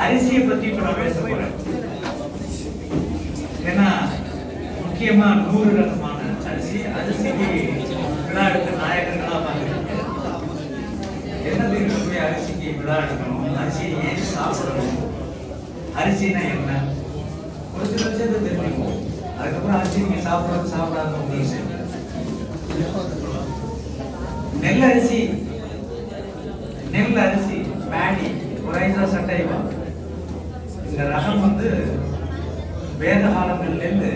அரிசியை பத்தி இப்ப நான் பேச போறேன். ஏன்னா முக்கியமா 100 ரகமான அரிசிக்கு விழா எடுத்து நாயகர்களா பாக்குறீங்க. என்னது இருக்கக்கூடிய அரிசிக்கு விழா எடுக்கணும், அரிசியை ஏன் சாப்பிடணும், அரிசினா என்ன, ஒரு சில விஷயத்தை தெரிஞ்சுக்கணும். அதுக்கப்புறம் அரிசி நீங்க சாப்பிடறது சாப்பிடாத ஒரு விஷயம். நெல் அரிசி பேடி ஒரைசா சட்டைவா இந்த ரகம் வந்து வேத காலங்கள்லேருந்து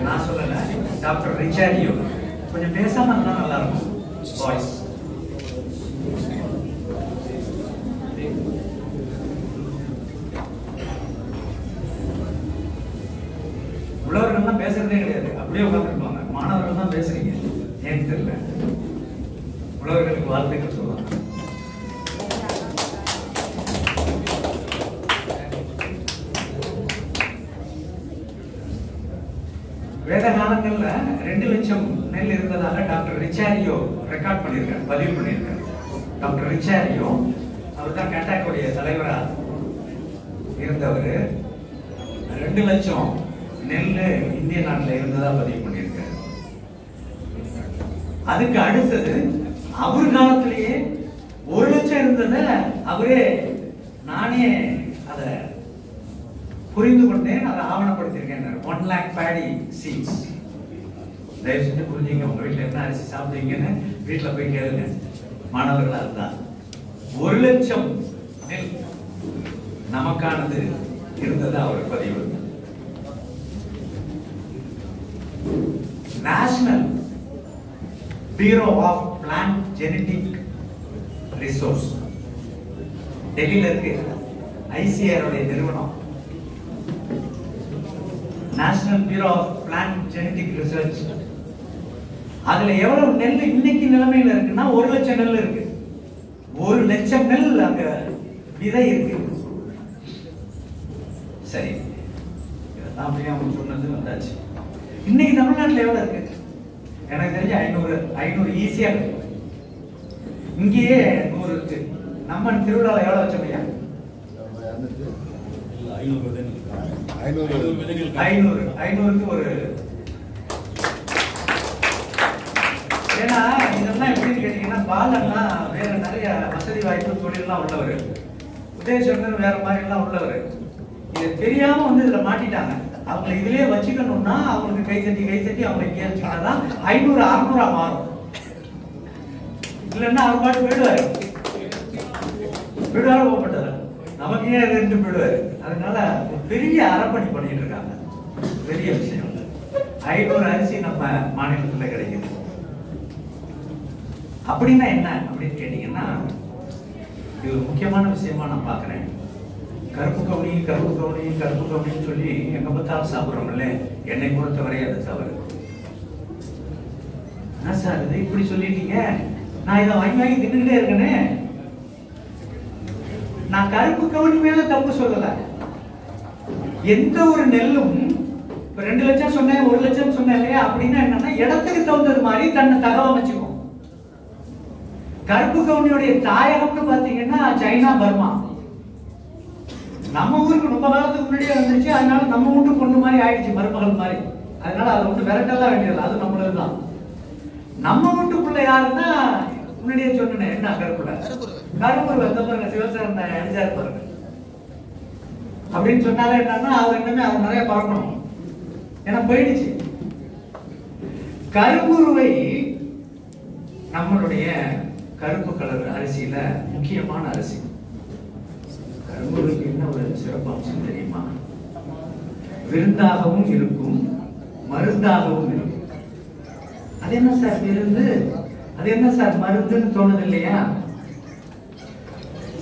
நான் சொல்லல, டாக்டர் ரிச்சார்டியோ கொஞ்சம் பேசாம இருந்தா நல்லா இருக்கும். வாய்ஸ் உழவர்கள்லாம் பேசுறதே கிடையாது, அப்படியே உட்காந்துருப்பாங்க. மாணவர்கள் தான் பேசுறீங்க, ஏன்னு தெரியல. உழவர்களுக்கு வாழ்த்துக்கள் சொல்லுவாங்க. வேத காலங்கள்ல 2 லட்சம் நெல் இருந்ததாக டாக்டர் ரிச்சாரியோ ரெக்கார்ட் பண்ணியிருக்காரு, பதிவு பண்ணியிருக்காரு. டாக்டர் ரிச்சாரியோ அவர் தான் கேட்டாக்குடைய தலைவரா இருந்தவர். 2 லட்சம் நெல் இந்திய நாட்டில் இருந்ததா பதிவு பண்ணியிருக்காரு. அதுக்கு அடுத்தது அவர் காலத்திலேயே 1 லட்சம் இருந்தத அவரே நானே அதை புரிந்து கொண்டேன், அதை ஆவணப்படுத்தியிருக்கேன். 1 lakh paddy seeds. தயவு செஞ்சு புரிஞ்சுங்க. உங்க வீட்டில் என்ன அரிசி சாப்பிடுவீங்கன்னு வீட்டில் போய் கேளுங்க. மாணவர்களா இருந்தா 1 லட்சம் நெல் நமக்கானது இருந்தது அவர் பதிவு. National bureau of plant genetic resource டெல்லியில இருக்கு, ஐசிஆர் உடைய நிறுவனம். National bureau of plant genetic research. அதுல எவ்வளவு நெல் இன்னைக்கு நிலைமையில இருக்குன்னா 1 லட்சம் நெல் இருக்கு. 1 லட்சம் நெல் அங்க விதை இருக்கு. சரி, இதெல்லாம் அப்படியே அவங்க சொன்னது வந்தாச்சு. இன்னைக்கு தமிழ்நாட்டில் எவ்வளவு இருக்கு? எனக்கு தெரிஞ்சு 500 ஈஸியா இருக்கு. இங்கேயே 100 இருக்கு. நம்ம திருவிழாவில் எவ்வளவு வச்சோம்யா? 500க்கு ஒரு. ஏன்னா இதெல்லாம் எப்படின்னு கேட்டீங்கன்னா, பாலன்னா வேற நிறைய வசதி வாய்ப்பு தொழிலெல்லாம் உள்ளவர், உதயசங்கர் வேற மாதிரி எல்லாம் உள்ளவர். இது தெரியாம வந்து இதுல மாட்டிட்டாங்க. அவங்களை இதுலயே வச்சுக்கணும்னா அவங்களுக்கு கை தட்டி அவங்க இங்கே வச்சுக்கிட்டாதான் 500 600 மாறும். இல்லைன்னா அவர் பாட்டு போயிடுவாரு போகப்பட்டது. நமக்கு ஏன் 2 போயிடுவாரு. அதனால பெரிய அறப்பணி பண்ணிட்டு இருக்காங்க. பெரிய விஷயம். 500 அரிசி நம்ம மாநிலத்தில் கிடைக்குது. அப்படின்னா என்ன அப்படின்னு கேட்டீங்கன்னா, இது ஒரு முக்கியமான விஷயமா நான் பாக்குறேன். கருப்பு கவுனின்னு சொல்லி எங்க பார்த்தாலும் சாப்பிடுறோம்ல. என்னை பொறுத்தவரை அது தவறு. என்ன சார் இது இப்படி சொல்லிட்டீங்க? நான் இதை வாங்கி தின்னுக்கிட்டே இருக்கேனே. நான் கருப்பு கவுனி மேல தப்பு சொல்லல. எந்த ஒரு நெல்லும் 2 லட்சம் சொன்னேன் 1 லட்சம் சொன்னேன் இல்லையா, அப்படின்னா என்னன்னா இடத்துக்கு தகுந்தது மாதிரி தன்னை தகவமைச்சுக்கும். கருப்பு கவுனியோடைய தாயகம்னு பாத்தீங்கன்னா சைனா, பர்மா. நம்ம ஊருக்கு ரொம்ப காலத்துக்கு முன்னாடியே வந்துருச்சு. அதனால நம்ம வீட்டு பொண்ணு மாதிரி ஆயிடுச்சு, மருமகள் மாதிரி. அதனால அதை விட்டு விரட்டெல்லாம் வேண்டியது, அது நம்மளதுதான். நம்ம வீட்டுக்குள்ள யாருன்னா முன்னாடியே சொன்னேன், என்ன கருப்புல வந்த பாருங்க, சிவசேன அடிச்சாரு பாருங்க அப்படின்னு சொன்னாலே என்னன்னா அவர் என்னமே அவர் நிறைய பார்க்கணும். ஏன்னா போயிடுச்சு. கரும்புருவை நம்மளுடைய கருப்பு கலர் அரிசியில முக்கியமான அரிசி. கரும்புருவைக்கு என்ன ஒரு சிறப்பு அம்சம் தெரியுமா? விருந்தாகவும் இருக்கும், மருந்தாகவும் இருக்கும். அது என்ன சார் விருந்து, அது என்ன சார் மருந்துன்னு தோணுது இல்லையா?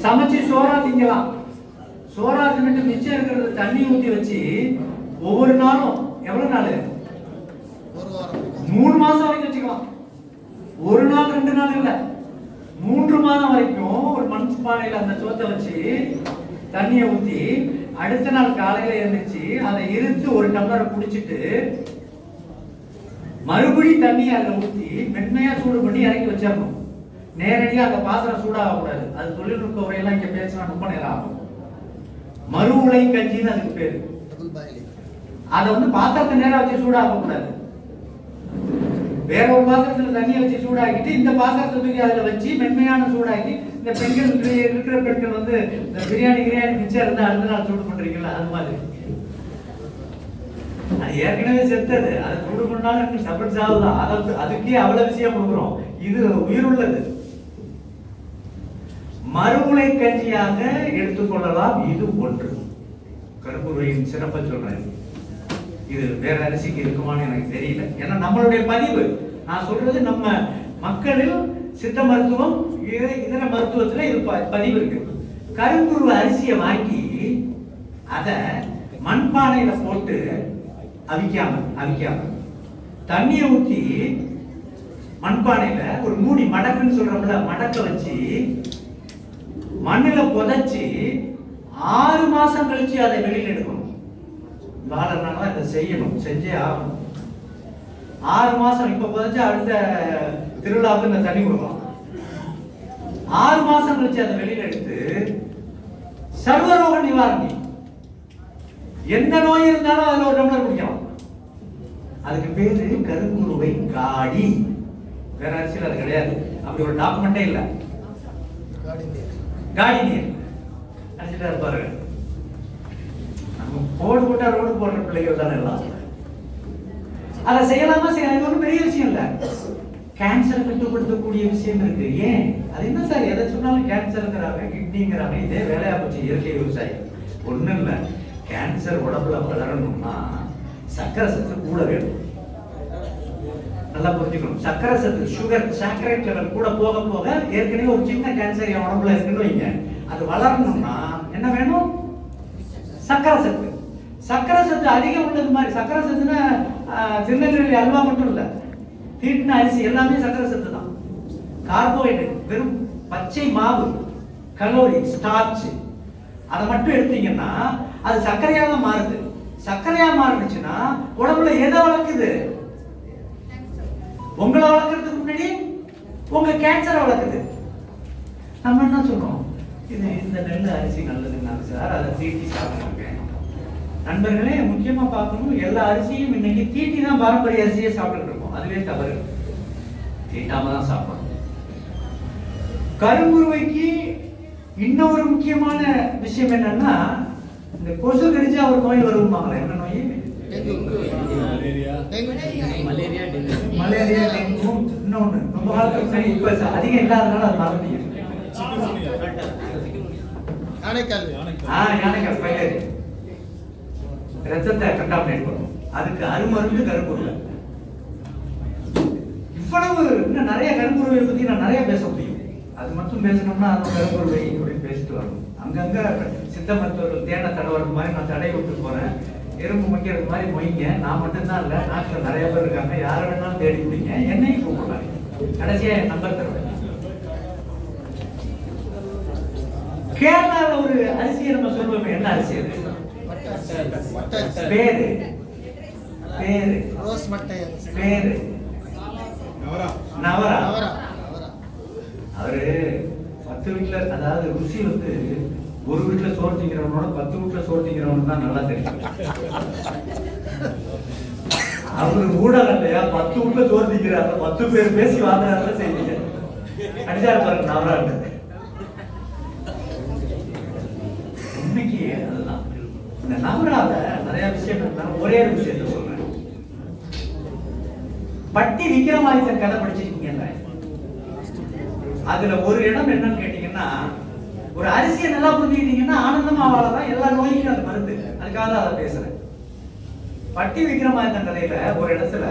சமைச்சு சோறா திங்கலாம். சோறா தின்னுட்டு மிச்சம் இருக்கிறத தண்ணி ஊத்தி வச்சு ஒவ்வொரு நாளும் எவ்வளவு நாள், 3 மாசம் வரைக்கும் வச்சுக்கலாம். 1 நாள் 2 நாள் இல்ல, 3 மாதம் வரைக்கும் ஒரு மண் பானையில அந்த சோத்தை வச்சு தண்ணியை ஊத்தி அடுத்த நாள் காலையில எழுந்துச்சு அதை இருத்து 1 டம்ளர் குடிச்சிட்டு மறுபடி தண்ணியை அதில் ஊற்றி மென்மையா சூடு பண்ணி இறக்கி வச்சிடணும். நேரடியா அந்த பாத்திரம் சூடாகக்கூடாது. அது தொழில்நுட்ப உரையெல்லாம் இங்க பேசினா ரொம்ப நேரம் ஆகும். மறு உலை கஞ்சின்னு அதுக்கு பேரு. அதை வந்து பாத்திரத்தை நேரம் வச்சு சூடாக கூடாது. வேற ஒரு பாத்திரத்துல தண்ணியை வச்சு சூடாக்கிட்டு இந்த பாத்திரத்தை தூக்கி அதுல வச்சு மென்மையான சூடாக்கி இந்த பெண்கள் இருக்கிற பெண்கள் வந்து இந்த பிரியாணி மிச்சம் இருந்தா அடுத்த நாள் சூடு பண்றீங்களா, அது மாதிரி. அது ஏற்கனவே செத்தது, அதை சூடு பண்ணாலும் டபுள் சாவுதான். அதுக்கே அவ்வளவு விஷயம் கொடுக்குறோம். இது உயிருள்ளது. மறுமுனை கஞ்சியாக எடுத்துக்கொள்ளலாம். இது ஒன்று கரும்புரையின் சிறப்பை சொல்றேன். இது வேற அரிசிக்கு இருக்குமான்னு எனக்கு தெரியல. ஏன்னா நம்மளுடைய பதிவு, நான் சொல்றது நம்ம மக்களில் சித்த மருத்துவம் இதர மருத்துவத்துல இது பதிவு இருக்கு. கரும்புரு அரிசியை வாங்கி அத மண்பானையில போட்டு அவிக்காம தண்ணியை ஊற்றி மண்பானையில ஒரு மூடி மடக்குன்னு சொல்றோம்ல, மடக்க வச்சு மண்ணில புதைச்சி 6 மாசம் கழிச்சு அதை வெளியில எடுக்கணும். வாழறனால இதை செய்யணும், செஞ்சே ஆகணும். 6 மாசம் இப்ப புதைச்சு அடுத்த திருவிழாவுக்கு இந்த தண்ணி கொடுக்கலாம். 6 மாசம் கழிச்சு அதை வெளியில எடுத்து சர்வரோக நிவாரணி, எந்த நோய் இருந்தாலும் அதுல ஒரு டம்ளர் குடிக்கலாம். அதுக்கு பேரு கருங்குருவை காடி. வேற அரிசியில் அது கிடையாது. அப்படி ஒரு டாக்குமெண்டே இல்லை. காடி நீர் அடிச்சுட்டா இருப்பாரு. நம்ம போடு போட்டா ரோடு போடுற பிள்ளைகள் தானே எல்லாம். அதை செய்யலாமா செய்யலாம், இது ஒன்றும் பெரிய விஷயம் இல்லை. கேன்சரை கட்டுப்படுத்தக்கூடிய விஷயம் இருக்கு. ஏன் அது என்ன சார் எதை சொன்னாலும் கேன்சருங்கிறாங்க, கிட்னிங்கிறாங்க. இதே வேலையா போச்சு இயற்கை விவசாயம். ஒன்றும் இல்லை, கேன்சர் உடம்புல வளரணும்னா சர்க்கரை சத்து கூட வேணும். நல்லா புரிஞ்சுக்கணும். சர்க்கரை சத்து, சுகர், சாக்கரைட் லெவல் கூட போக போக ஏற்கனவே ஒரு சின்ன கேன்சர் என் உடம்புல இருக்குன்னு வைங்க, அது வளரணும்னா என்ன வேணும்? சர்க்கரை சத்து. சர்க்கரை சத்து அதிகம் உள்ளது மாதிரி. சர்க்கரை சத்துனா திருநெல்வேலி அல்வா மட்டும் இல்ல, தீட்டின அரிசி எல்லாமே சர்க்கரை சத்து தான். கார்போஹைட்ரேட், வெறும் பச்சை மாவு, கலோரி, ஸ்டார்ச், அதை மட்டும் எடுத்தீங்கன்னா அது சர்க்கரையா தான் மாறுது. சர்க்கரையா மாறுச்சுன்னா உடம்புல எதை வளர்க்குது? உங்களை வளர்க்கறதுக்கு முன்னாடி உங்க கேன்சரை வளர்க்குது. நம்ம என்ன சொல்றோம்? இது இந்த நெல் அரிசி நல்லதுன்னாங்க சார், அதை தீட்டி சாப்பிடுறாங்க. நண்பர்களே, முக்கியமா பார்க்கணும், எல்லா அரிசியும் இன்னைக்கு தீட்டி தான் பாரம்பரிய அரிசியை சாப்பிட்டு இருக்கோம். அதுவே தவறு. தீட்டாம தான் சாப்பிடணும். கருங்குருவைக்கு இன்னொரு முக்கியமான விஷயம் என்னன்னா, இந்த கொசு கடிச்சா ஒரு நோய் வருவாங்களே, என்ன நோய்? Malaria, dengue. இன்னொன்னு ரொம்ப காலத்துக்கு சரி, இப்ப அதிகம் இல்லாதனால அது மறந்துட்டீங்க. யானைக்கால் பயிர் ரத்தத்தை கண்டாமினேட் பண்ணும். அதுக்கு அருமருந்து கருங்குருவை. இவ்வளவு இன்னும் நிறைய கருங்குருவை பத்தி நான் நிறைய பேச முடியும். அது மட்டும் பேசணும்னா அது கருங்குருவை அப்படின்னு பேசிட்டு வரணும். அங்கங்க சித்த மருத்துவர்கள் தேனை தடவுறது மாதிரி நான் தடை விட்டு போறேன். எறும்பு முக்கிறது மாதிரி மொய்ங்க. நான் மட்டும்தான் இல்லை, நாட்டில் நிறைய பேர் இருக்காங்க. யாரை வேணாலும் தேடி பிடிங்க, என்னையும் கூப்பிடலாம். கடைசியா என் நம்பர் தருவேன். கேரளாவில் ஒரு அரிசியை நம்ம சொல்லுவோம். என்ன அரிசி அது? பேரு பேரு நவரா. அவரு 10 வீட்டுல, அதாவது ருசி வந்து ஒரு வீட்டுல சோறு திங்கிறவனோட 10 வீட்டுல சோறு திங்கிறவனு தான் நல்லா தெரியும். அவரு ஊடகம் இல்லையா, 10 வீட்டுல சோறு திங்கிறாரு, 10 பேர் பேசி வாங்குறாரு செய்வீங்க. அடிச்சாரு பாருங்க நவரா. இன்னைக்கு அதுதான். இந்த நவரால நிறைய விஷயம் இருந்தாலும் ஒரே ஒரு விஷயத்த சொல்றேன். பட்டி விக்ரமாதித்தன் கதை படிச்சிருக்கீங்கல்ல, அதுல ஒரு இடம் என்னன்னு கேட்டீங்கன்னா, ஒரு அரிசியை நல்லா புரிஞ்சுக்கிட்டீங்கன்னா ஆனந்தமா வாழதான், எல்லா நோய்க்கும் அது மருந்து. அதுக்காக தான் அதை பேசுறேன். பட்டி விக்ரமாதித்தன் கதையில ஒரு இடத்துல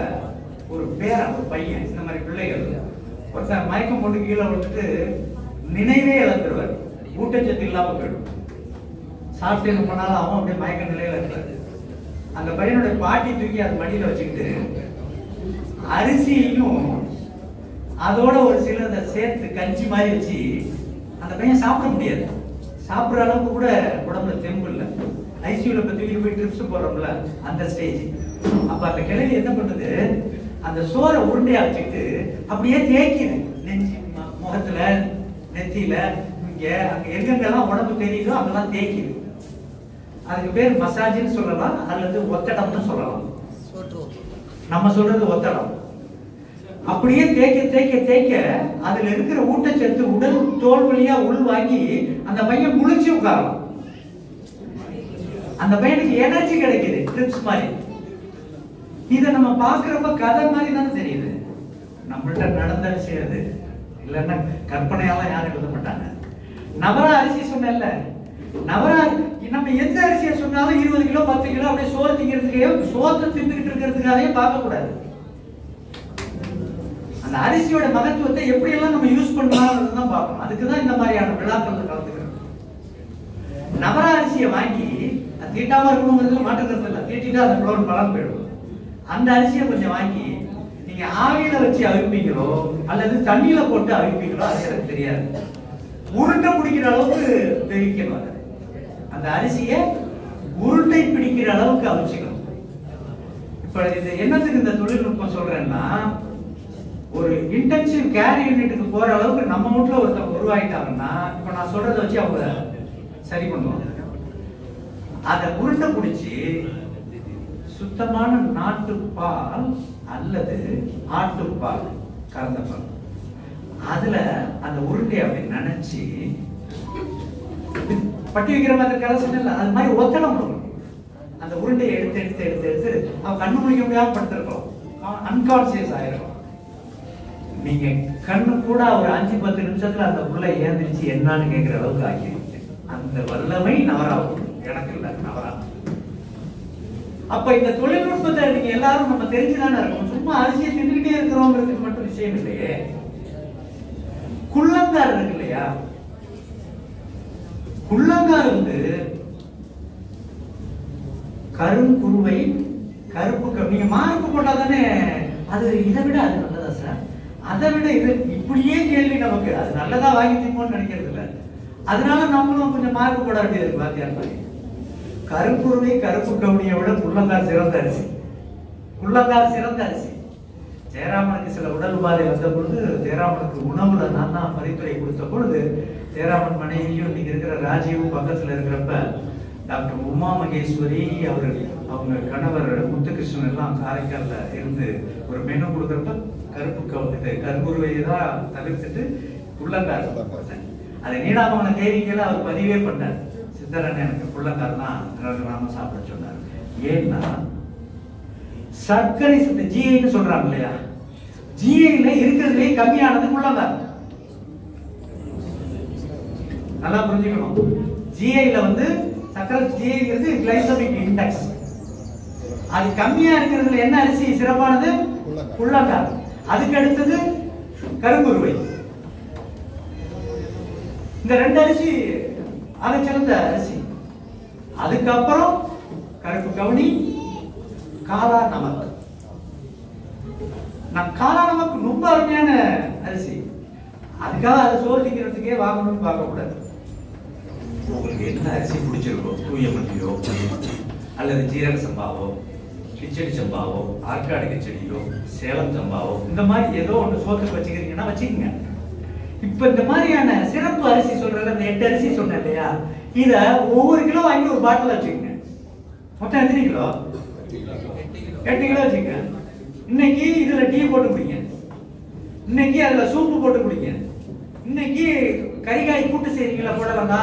ஒரு பேரன், ஒரு பையன், இந்த மாதிரி பிள்ளைகள் ஒருத்தர் மயக்கம் போட்டு கீழே விட்டுட்டு நினைவே இழந்துருவார். ஊட்டச்சத்து இல்லாம போயிடும். சாப்பிட்டு ரொம்ப நாள் அவன் அப்படியே மயக்க நிலையில இருக்காரு. அந்த பையனுடைய பாட்டி தூக்கி அது மடியில வச்சுக்கிட்டு அரிசியையும் அதோட ஒரு சிலதை சேர்த்து கஞ்சி மாதிரி வச்சு, அந்த பையன் சாப்பிட முடியாது. சாப்பிட்ற அளவுக்கு கூட உடம்புல தெம்பு இல்லை. ஐசியூல தூக்கிட்டு போய் ட்ரிப்ஸ் போடுறோம்ல, அந்த ஸ்டேஜ். அப்ப அந்த கிழவி என்ன பண்ணுது, அந்த சோறை உருண்டையா வச்சுக்கிட்டு அப்படியே தேய்க்குது நெஞ்சு முகத்துல, நெத்தியில, இங்க அங்க எங்கெங்கெல்லாம் உடம்பு தெரியுதோ அங்கெல்லாம் தேய்க்குது. அதுக்கு பேர் மசாஜ்னு சொல்லலாம் அல்லது ஒத்தடம்னு சொல்லலாம். நம்ம சொல்றது ஒத்தடம். அப்படியே தேய்க்க தேய்க்க தேய்க்க அதுல இருக்கிற ஊட்டச்சத்து உடல் தோல் வழியா உள் வாங்கி அந்த பையன் முழிச்சு உட்காரலாம். அந்த பையனுக்கு எனர்ஜி கிடைக்குது, ட்ரிப்ஸ் மாதிரி. இதை நம்ம பாக்குறப்ப கதை மாதிரி தானே தெரியுது. நம்மள்ட்ட நடந்த விஷயம் அது, இல்லைன்னா கற்பனையாலாம் யாரும் எழுத மாட்டாங்க. நவரா அரிசி சொன்னேன்ல, நவரா நம்ம எந்த அரிசியை சொன்னாலும் 20 கிலோ 10 கிலோ அப்படியே சோறு திங்கிறதுக்கே, சோத்தை தின்னுக்கிட்டு இருக்கிறதுக்காகவே பார்க்க கூடாது. அந்த அரிசியோட மகத்துவத்தை எப்படி எல்லாம் நம்ம யூஸ் பண்ணலாம் தான் பார்க்கணும். அதுக்குதான் இந்த மாதிரியான விழாக்கள் கலந்துக்கிறோம். நவரா அரிசியை வாங்கி தீட்டாவா இருக்கணுங்கிறதுல மாற்றுக்கிறது இல்லை, தீட்டிட்டா அந்த குளோன் பலன் போயிடும். அந்த அரிசியை கொஞ்சம் வாங்கி நீங்க ஆவியில வச்சு அவிப்பீங்களோ அல்லது தண்ணியில போட்டு அவிப்பீங்களோ அது எனக்கு தெரியாது. உருண்டை பிடிக்கிற அளவுக்கு தெரிவிக்கணும். அந்த அரிசியை உருண்டை பிடிக்கிற அளவுக்கு அவிச்சுக்கணும். இப்ப இது என்னத்துக்கு இந்த தொழில்நுட்பம் சொல்றேன்னா, ஒரு இன்டென்சிவ் கேர் யூனிட்டுக்கு போற அளவுக்கு நம்ம வீட்டுல ஒருத்தவங்க உருவாயிட்டாங்கன்னா, இப்ப நான் சொல்றதை வச்சு அவங்க சரி பண்ணுவாங்க. அதை உருண்டை பிடிச்சி சுத்தமான நாட்டுப்பால் அல்லது ஆட்டுப்பால் கலந்த பால், அதுல அந்த உருண்டையை அப்படி நினைச்சு பட்டி வைக்கிற மாதிரி கலசம் இல்லை, அது மாதிரி ஒத்தடம் கொடுக்கணும். அந்த உருண்டையை எடுத்து எடுத்து எடுத்து எடுத்து அவன் கண்ணு முடிக்க முடியாம படுத்திருக்கோம், அன்கான்சியஸ் ஆயிருக்கும். நீங்க கண்ணு கூட ஒரு 5-10 நிமிஷத்துல அந்த உள்ள ஏந்திரிச்சு என்னன்னு கேட்கிற அளவுக்கு ஆக்கிடுச்சு. அந்த வல்லமை நவராகும், எனக்கு இல்லை, நவரா. அப்ப இந்த தொழில்நுட்பத்தை நீங்க எல்லாரும் நம்ம தெரிஞ்சுதானே இருக்கணும். சும்மா அரிசியை தின்னுக்கிட்டே இருக்கிறோங்கிறதுக்கு மட்டும் விஷயம் இல்லையே. குள்ளங்கார் இருக்கு இல்லையா, குள்ளங்கார் வந்து கருங்குருவை கருப்பு, நீங்க மார்க்கு போட்டா தானே அது இதை விட அது நல்லதா சார், அதை விட இது, இப்படியே கேள்வி நமக்கு. அது நல்லதா வாங்கி திப்போம்னு நினைக்கிறது இல்லை. அதனால நம்மளும் கொஞ்சம் மார்க் போட வேண்டியது இருக்கு. வாத்தியார் மாதிரி கருங்குருவை கருப்பு கவுனியை விட குள்ளங்கார் சிறந்த அரிசி, குள்ளங்கார் சிறந்த அரிசி. ஜெயராமனுக்கு சில உடல் உபாதை வந்த பொழுது, ஜெயராமனுக்கு உணவுல நான் தான் பரிந்துரை கொடுத்த பொழுது, ஜெயராமன் மனைவியும் இன்னைக்கு இருக்கிற ராஜீவும் பக்கத்துல இருக்கிறப்ப டாக்டர் உமா மகேஸ்வரி அவர்கள், அவங்க கணவர் முத்துகிருஷ்ணன் எல்லாம் காரைக்கால்ல இருந்து ஒரு மெனு கொடுக்குறப்ப கருங்குருவை தான் தவிர்த்துட்டு குள்ளங்கார். அதை நீடாமங்கல தேவிக்கையில அவர் பதிவே பண்ணார். சித்தரன் எனக்கு குள்ளங்கார் தான் நாம சாப்பிட சொன்னார். ஏன்னா சர்க்கரை சத்து ஜிஐன்னு சொல்றாங்க இல்லையா, ஜிஐல இருக்கிறதுலே கம்மியானது குள்ளங்கார். நல்லா புரிஞ்சுக்கணும். ஜிஐல வந்து சர்க்கரை, ஜிஐங்கிறது கிளைசமிக் இண்டெக்ஸ், அது கம்மியா இருக்கிறதுல என்ன அரிசி சிறப்பானது? குள்ளங்கார். அதுக்கு அடுத்தது கருங்குருவை. இந்த ரெண்டு அரிசி அதை சிறந்த அரிசி. அதுக்கப்புறம் கருப்பு கவுனி, காலா நமக்கு. காலா நமக்கு ரொம்ப அருமையான அரிசி. அதுக்காக அதை சோதிக்கிறதுக்கே வாங்கணும்னு பார்க்க கூடாது. உங்களுக்கு என்ன அரிசி பிடிச்சிருக்கோ, தூய மல்லியோ அல்லது ஜீரக சம்பாவோ, கிச்சடி சம்பாவோ, ஆற்காடு கிச்சடியோ, சேலம் சம்பாவோ, இந்த மாதிரி ஏதோ ஒன்று சோத்துக்கு வச்சுக்கிறீங்கன்னா வச்சுக்கோங்க. இப்ப இந்த மாதிரியான சிறப்பு அரிசி சொல்றது, அந்த 8 அரிசி சொன்னேன் இல்லையா, இத ஒவ்வொரு கிலோ வாங்கி ஒரு பாட்டில் வச்சுக்கோங்க. மொத்தம் எத்தனை கிலோ? 8 கிலோ வச்சுக்கோங்க. இன்னைக்கு இதுல டீ போட்டு குடிங்க, இன்னைக்கு அதுல சூப்பு போட்டு குடிங்க, இன்னைக்கு கறிகாய் கூட்டு செய்றீங்களா, போடலாம்டா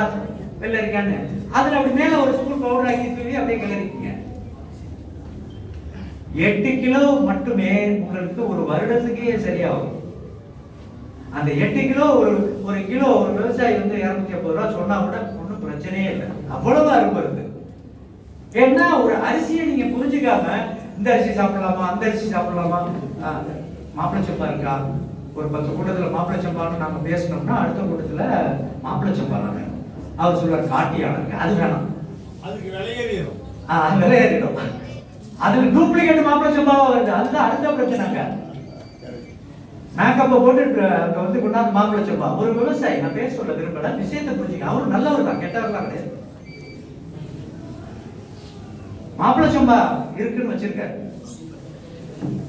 வெள்ளரிக்கான்னு, அதுல அப்படி மேல ஒரு ஸ்பூன் பவுடர் ஆக்கி தூவி அப்படியே கிளறிக்கீங்க. 8 கிலோ மட்டுமே உங்களுக்கு ஒரு வருடத்துக்கே சரியாகும். அந்த 8 கிலோ ஒரு கிலோ ஒரு விவசாயி வந்து 250 ரூபா சொன்னா கூட ஒன்றும் பிரச்சனையே இல்லை, அவ்வளவு அருமை இருக்கு. ஏன்னா ஒரு அரிசியை நீங்க புரிஞ்சுக்காம இந்த அரிசி சாப்பிடலாமா, அந்த அரிசி சாப்பிடலாமா, மாப்பிளை சம்பா இருக்கா, ஒரு 10 கூட்டத்துல மாப்பிளை சம்பான்னு நாங்க பேசணும்னா அடுத்த கூட்டத்துல மாப்பிளை சம்பா வேணும். அவர் சொல்றாரு காட்டியான இருக்கு, அது வேணாம், அதுக்கு விலையேறிடும், விலையேறிடும். அதுல டூப்ளிகேட் மாப்பிளை சம்பாவா வருது, அதுதான் அடுத்த பிரச்சனைங்க. மேக்கப்பை போட்டு அங்க வந்து கொண்டாந்து மாப்பிளை சம்பா. ஒரு விவசாயி, நான் பேர் சொல்ல விரும்பல, விஷயத்தை புரிஞ்சுக்க, அவரு நல்லவர் தான், கெட்டவர்லாம் கிடையாது. மாப்பிளை சம்பா இருக்குன்னு வச்சிருக்காரு,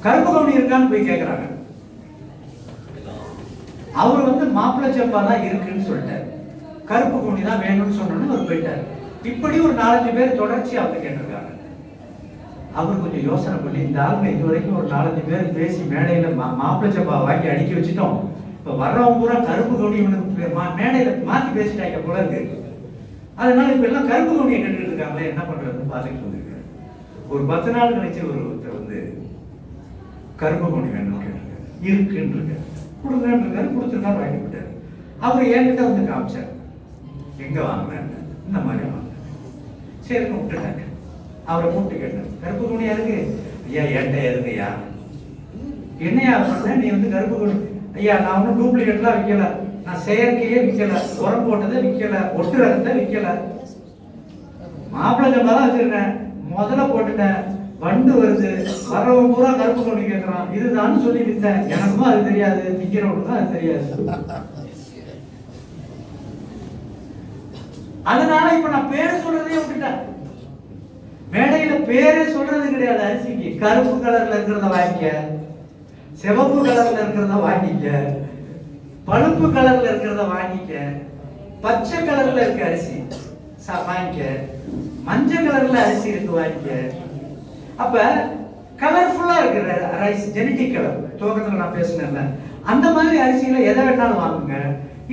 கருப்பு கவுனி இருக்கான்னு போய் கேட்கிறாங்க. அவர் வந்து மாப்பிள்ளை சம்பா தான் இருக்குன்னு சொல்லிட்டாரு, கருப்பு கவுனி தான் வேணும்னு சொன்னோன்னு அவர் போயிட்டாரு. இப்படி ஒரு 4-5 பேர் தொடர்ச்சி அவங்க கேட்டிருக்காங்க. அவர் கொஞ்சம் யோசனை பண்ணி, இந்த ஆளுங்க இது வரைக்கும் ஒரு 4-5 பேர் பேசி மேடையில மாப்பிள்ளை சம்பா வாங்கி அடுக்கி வச்சுட்டோம், இப்ப வர்றவங்க பூரா கருப்பு கவுனி மேடையில மாத்தி பேசிட்டாங்க போல இருக்கு, அதனால இப்ப எல்லாம் கருப்பு கவுனியை கண்டுட்டு இருக்காங்களே, என்ன பண்றதுன்னு பார்த்துட்டு வந்திருக்காரு. ஒரு 10 நாள் கழிச்சு ஒருத்தர் வந்து கருப்பு கவுனி வேணும்னு கேட்டிருக்காரு, இருக்குன்னு இருக்காரு, கொடுங்கன்னு இருக்காரு, கொடுத்துருக்காரு, வாங்கி விட்டாரு. அவர் என்கிட்ட வந்து காமிச்சார், எங்க வாங்கினேன், இந்த மாதிரி வாங்கினேன். சரி விட்டுட்டாங்க. அவரை கூப்பிட்டு கேட்டேன், கருப்பு கவுனியா இருக்கு? ஐயா என்கிட்ட இருக்குயா. என்னையா பண்ண நீ வந்து கருப்பு கவுனி? ஐயா நான் ஒன்றும் டூப்ளிகேட்லாம் விற்கல, நான் செயற்கையே விற்கல, உரம் போட்டதை விற்கல, ஒட்டு ரகத்தை விற்கல, மாப்பிள்ளை சம்பா தான் வச்சிருக்கேன், முதல்ல போட்டுட்டேன், வண்டு வருது, வர்றவங்க பூரா கருப்பு கவுனி கேட்கறான், இதுதான் சொல்லி வித்தேன், எனக்கும் அது தெரியாது, விற்கிறவனுக்கு தான் அது தெரியாது. அதனால இப்ப நான் பேரை சொல்றதே விட்டுட்டேன், மேடையில பேரே சொல்றது கிடையாது. அரிசிக்கு கருப்பு கலர்ல இருக்கிறத வாங்கிக்க, சிவப்பு கலர்ல இருக்கிறத வாங்கிக்க, பழுப்பு கலர்ல இருக்கிறத வாங்கிக்க, பச்சை கலர்ல இருக்க அரிசி வாங்கிக்க, மஞ்சள் கலர்ல அரிசி இருக்கு வாங்கிக்க. அப்ப கலர்ஃபுல்லா இருக்கிற ரைஸ், ஜெனடிக் கலர், துவக்கத்துல நான் பேசினேன்ல, அந்த மாதிரி அரிசியில எதை வேணாலும் வாங்குங்க.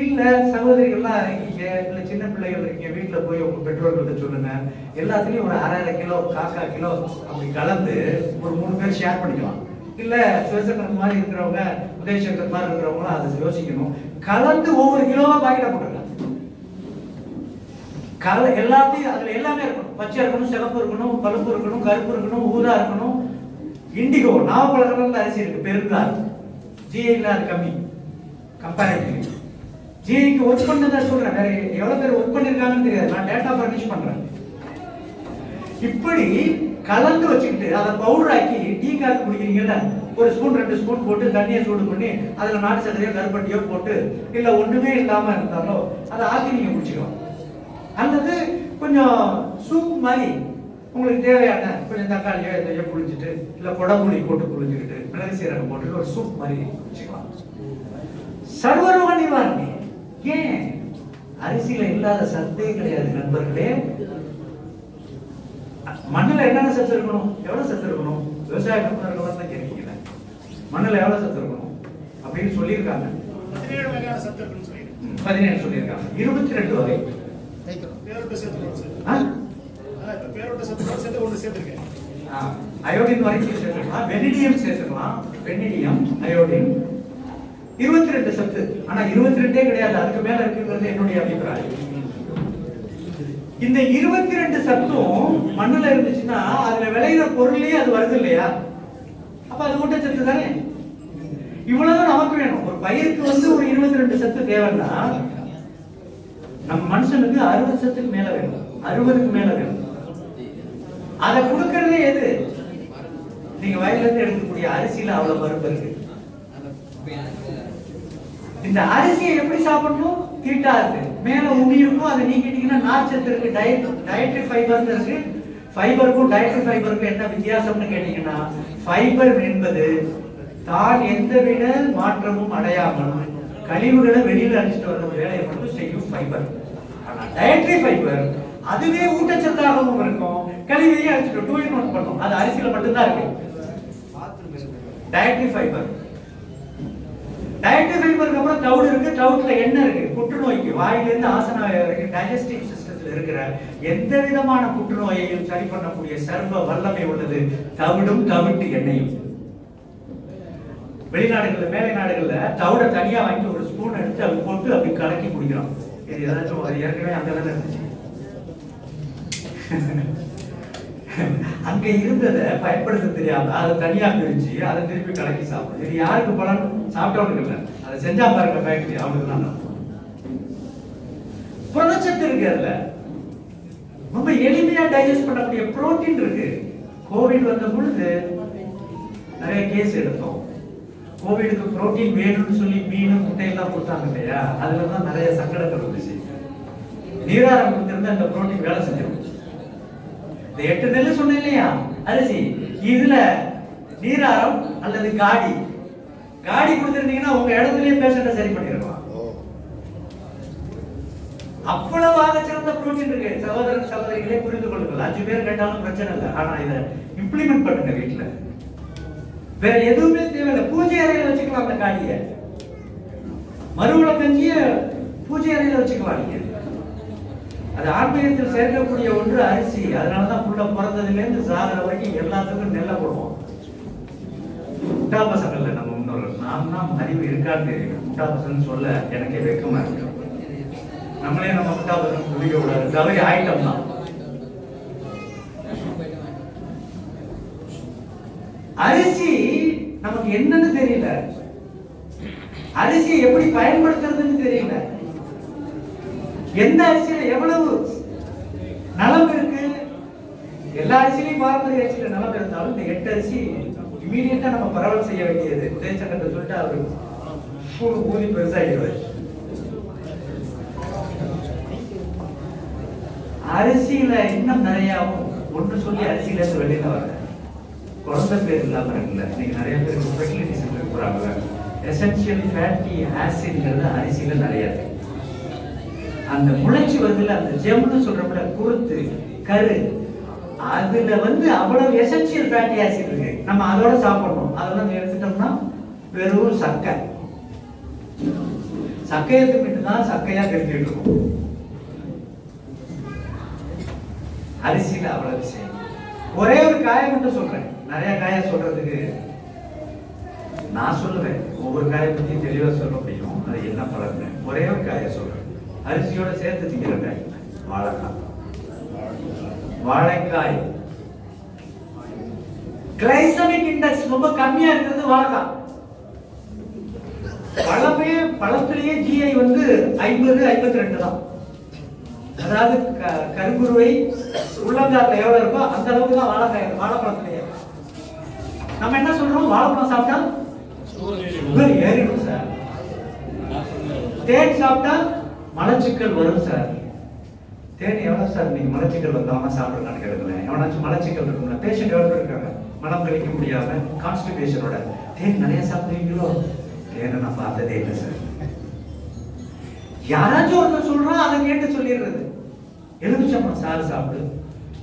இல்ல சகோதரிகள்லாம் இருக்கீங்க, இல்ல சின்ன பிள்ளைகள் இருக்கீங்க, வீட்டுல போய் உங்க பெற்றோர்கள்ட்ட சொல்லுங்க, எல்லாத்துலயும் ஒரு 1/2 கிலோ 1/4 கிலோ அப்படி கலந்து ஒரு 3 பேர் ஷேர் பண்ணிக்கலாம். இல்ல சிவசங்கர் மாதிரி இருக்கிறவங்க, உதயசங்கர் மாதிரி இருக்கிறவங்களும் அதை யோசிக்கணும், கலந்து ஒவ்வொரு கிலோவா பாக்கெட்டா போட்டுக்கலாம். எல்லாத்தையும் அதுல எல்லாமே இருக்கணும், பச்சை இருக்கணும், சிவப்பு இருக்கணும், பழுப்பு இருக்கணும், கருப்பு இருக்கணும், ஊதா இருக்கணும், இண்டிகோ, நாவப்பழ கலர்ல அரிசி இருக்கு, பெருங்கால் ஜிஐல அது கம்மி கம்பேரிட்டிவ்லி. ஜிஐக்கு ஒர்க் பண்ணதா சொல்றேன், வேற எவ்வளவு பேர் ஒர்க் பண்ணிருக்காங்கன்னு தெரியாது, நான் டேட்டா ஃபர்னிஷ் பண்றேன். இப்படி கலந்து வச்சுக்கிட்டு அதை பவுடர் ஆக்கி டீ காஃபி குடிக்கிறீங்கல்ல, ஒரு ஸ்பூன் 2 ஸ்பூன் போட்டு தண்ணியை சூடு பண்ணி அதுல நாட்டு சர்க்கரையோ கருப்பட்டியோ போட்டு, இல்ல ஒண்ணுமே இல்லாம இருந்தாலோ அதை ஆக்கி நீங்க குடிச்சுக்கலாம். அல்லது கொஞ்சம் சூப் மாதிரி உங்களுக்கு தேவையான கொஞ்சம் தக்காளியோ இதையோ புளிஞ்சிட்டு, இல்ல குடம்புளி போட்டு புளிஞ்சுக்கிட்டு, மிளகு சீரகம் போட்டு ஒரு சூப் மாதிரி குடிச்சுக்கலாம். சர்வரோக நிவாரணி. ஏன் அரிசியில இல்லாத சத்தே கிடையாது நண்பர்களே. மண்ணுல என்னென்ன சத்து இருக்கணும், எவ்வளவு சத்து இருக்கணும், விவசாய நிபுணர்கள் தான் கேட்கல, மண்ணுல எவ்வளவு சத்து இருக்கணும் அப்படின்னு சொல்லியிருக்காங்க. 17 வகையான சத்து இருக்குன்னு சொல்லியிருக்காங்க. 17 சொல்லியிருக்காங்க, 22 வகை. அயோடின் வரைக்கும் சேர்த்துக்கலாம், வெனிடியம் சேர்த்துக்கலாம், வெனிடியம் அயோடின் 22 சத்து. ஆனா 22 கிடையாது, அதுக்கு மேல இருக்குங்கிறது என்னுடைய அபிப்பிராயம். இந்த 22 சத்தும் மண்ணுல இருந்துச்சுன்னா அதுல விளையிற பொருளே அது வருது இல்லையா, அப்ப அது ஊட்டச்சத்து தானே. இவ்வளவு நமக்கு வேணும். ஒரு பயிருக்கு வந்து ஒரு 22 சத்து தேவைன்னா நம்ம மனுஷனுக்கு 60 சத்துக்கு மேல வேணும், 60க்கு மேல வேணும். அதை கொடுக்கறதே எது? நீங்க வயல்ல இருந்து எடுக்கக்கூடிய அரிசியில அவ்வளவு பருப்பு இருக்கு. இந்த அரிசியை எப்படி சாப்பிடணும்? தீட்டா இருக்கு, மேல உமி இருக்கும், அதை நீக்கிட்டீங்கன்னா நார்ச்சத்து இருக்கு, டயட்ரி ஃபைபர் இருக்கு. ஃபைபருக்கும் டயட்ரி ஃபைபருக்கும் என்ன வித்தியாசம்னு கேட்டீங்கன்னா, ஃபைபர் என்பது தான் எந்தவித மாற்றமும் அடையாமல் கழிவுகளை வெளியில அடிச்சுட்டு வர வேலையை மட்டும் செய்யும் ஃபைபர். ஆனா டயட்ரி ஃபைபர் அதுவே ஊட்டச்சத்தாகவும் இருக்கும், கழிவையே அடிச்சுட்டு 2 in 1 பண்ணும். அது அரிசியில மட்டும்தான் இருக்கு டயட்ரி ஃபைபர். டயட்ரி ஃபைபருக்கு அப்புறம் தவிடு இருக்கு, தவிடுல எண்ணெய் இருக்கு. புற்றுநோய்க்கு வாயிலிருந்து ஆசனா வரைக்கும் டைஜஸ்டிவ் சிஸ்டத்துல இருக்கிற எந்த விதமான புற்றுநோயையும் சரி பண்ணக்கூடிய சர்வ வல்லமை உள்ளது தவிடும் தவிட்டு எண்ணெயும். வெளிநாடுகள்ல மேலை நாடுகள்ல தவிட தனியா வாங்கி ஒரு ஸ்பூன் எடுத்து அப்படி போட்டு அப்படி கலக்கி குடிக்கிறோம். இது ஏதாச்சும் ஏற்கனவே அந்த வேலை இருந்துச்சு. அங்க இருந்ததை பயன்படுத்த தெரியாம அதை தனியா பிரிச்சு அதை திருப்பி கலக்கி சாப்பிடும். இது யாருக்கு பலன்? சாப்பிட்டவனுக்கு இல்லை, அதை செஞ்சா பாருங்க ஃபேக்டரி, அவனுக்கு தான். புரதச்சத்து இருக்கு, அதுல ரொம்ப எளிமையா டைஜஸ்ட் பண்ணக்கூடிய புரோட்டீன் இருக்கு. கோவிட் வந்த பொழுது நிறைய கேஸ் எடுத்தோம். கோவிடுக்கு புரோட்டீன் வேணும்னு சொல்லி மீன் முட்டையெல்லாம் கொடுத்தாங்க இல்லையா, அதுலதான் நிறைய சங்கடங்கள் வந்துச்சு. நீராரம் கொடுத்திருந்தா அந்த புரோட்டீன் வேலை செஞ்சிடும். இந்த 8 நெல் சொன்னேன் இல்லையா அரிசி, இதுல நீராரம் அல்லது காடி காடி கொடுத்திருந்தீங்கன்னா உங்க இடத்துலயே பேஷண்ட சரி பண்ணிடலாம். அவ்வளவு ஆகச்சிறந்த புரோட்டீன் இருக்கு. சகோதரன் சகோதரிகளே புரிந்து கொள்ளுங்கள். 5 பேர் கேட்டாலும் பிரச்சனை இல்லை. ஆனா இதை இம்ப்ளிமெண்ட் பண்ணுங்க வீட்டுல. வேற எதுவுமே தேவையில்லை. பூஜை அறையில வச்சுக்கலாம். அந்த காடியை மறுவள கஞ்சிய பூஜை அறையில வச்சுக்கலாம். நீங்க அது ஆன்மீகத்தில் சேர்க்கக்கூடிய ஒன்று அரிசி. அதனாலதான் புள்ள பிறந்ததுல இருந்து சாகிற வரைக்கும் எல்லாத்துக்கும் நெல்லை போடுவோம். முட்டா பசங்கள்ல நம்ம முன்னோர்கள் நாம் தான் அறிவு இருக்கான்னு தெரியும். முட்டா பசங்க சொல்ல எனக்கே வெக்கமா இருக்கு. நம்மளே நம்ம முட்டா பசங்க குடிக்க கூடாது. தவறி ஆயிட்டம் தான். அரிசி நமக்கு என்னன்னு தெரியல. அரிசியை எப்படி பயன்படுத்துறதுன்னு தெரியல. எந்த அரிசியில எவ்வளவு நலம் இருக்கு. எல்லா அரிசியிலையும் பாரம்பரிய அரிசியில நலம் இருந்தாலும் இந்த 8 அரிசி இமீடியட்டா நம்ம பரவல் செய்ய வேண்டியது. தேசக்கத்தை சொல்லிட்டு அவரு ஊதி பெருசாகிடுவார். அரிசியில இன்னும் நிறையாவும் ஒன்று சொல்லி அரிசியில இருந்து வெளியில வர குழந்தை பேர் இல்லாம இருக்குல்ல. இன்னைக்கு நிறைய பேர் ஃபெர்டிலிட்டி சென்டருக்கு போறாங்க. எசென்ஷியல் ஃபேட்டி ஆசிட்ங்கிறது அரிசியில நிறைய இருக்கு. அந்த முளைச்சி வருதுல அந்த ஜெம்னு சொல்றப்பல குருத்து கரு அதுல அவ்வளவு எசென்ஷியல் ஃபேட்டி ஆசிட் இருக்கு. நம்ம அதோட சாப்பிடணும். அதெல்லாம் எடுத்துட்டோம்னா வெறும் சக்கை சக்கையை தின்னுட்டு தான் சக்கையா தெரிஞ்சுட்டு இருக்கும். அரிசியில அவ்வளவு விஷயம். ஒரே ஒரு காயம் மட்டும் சொல்றேன். நிறைய காயம் சொல்றதுக்கு நான் சொல்லுவேன். ஒவ்வொரு காயை பத்தி தெளிவா சொல்ல முடியும். அது என்ன பலன்னு ஒரே ஒரு காயம் சொல்றேன். அரிசியோட சேர்த்து திங்கிறங்க வாழைக்காய். வாழைக்காய் கிளைசமிக் இண்டெக்ஸ் ரொம்ப கம்மியா இருக்கிறது வாழைக்காய். பழத்திலேயே GI 50-52 தான். அதாவது கருங்குருவை உள்ளங்கால எவ்வளவு இருக்கோ அந்த அளவுக்கு தான் வாழைப்பழத்திலேயே. நம்ம என்ன சொல்றோம்? வாழைப்பழம் சாப்பிட்டா ஏறிடும் சார். தேன் சாப்பிட்டா மலச்சிக்கல் வரும் சார். தேன் எவ்வளவு சார் நீங்க மலச்சிக்கல் வந்தவங்க சாப்பிடுறான்னு கேட்கல. எவனாச்சும் மலச்சிக்கல் இருக்கும்ல. பேஷண்ட் எவ்வளவு இருக்காங்க மலம் கழிக்க முடியாம கான்ஸ்டிபேஷனோட. தேன் நிறைய சாப்பிடுவீங்களோ? தேனை நான் பார்த்ததே இல்லை சார். யாராச்சும் ஒருத்தர் சொல்றான் அதை கேட்டு சொல்லிடுறது. எலுமிச்சம்பழம் சாறு சாப்பிடு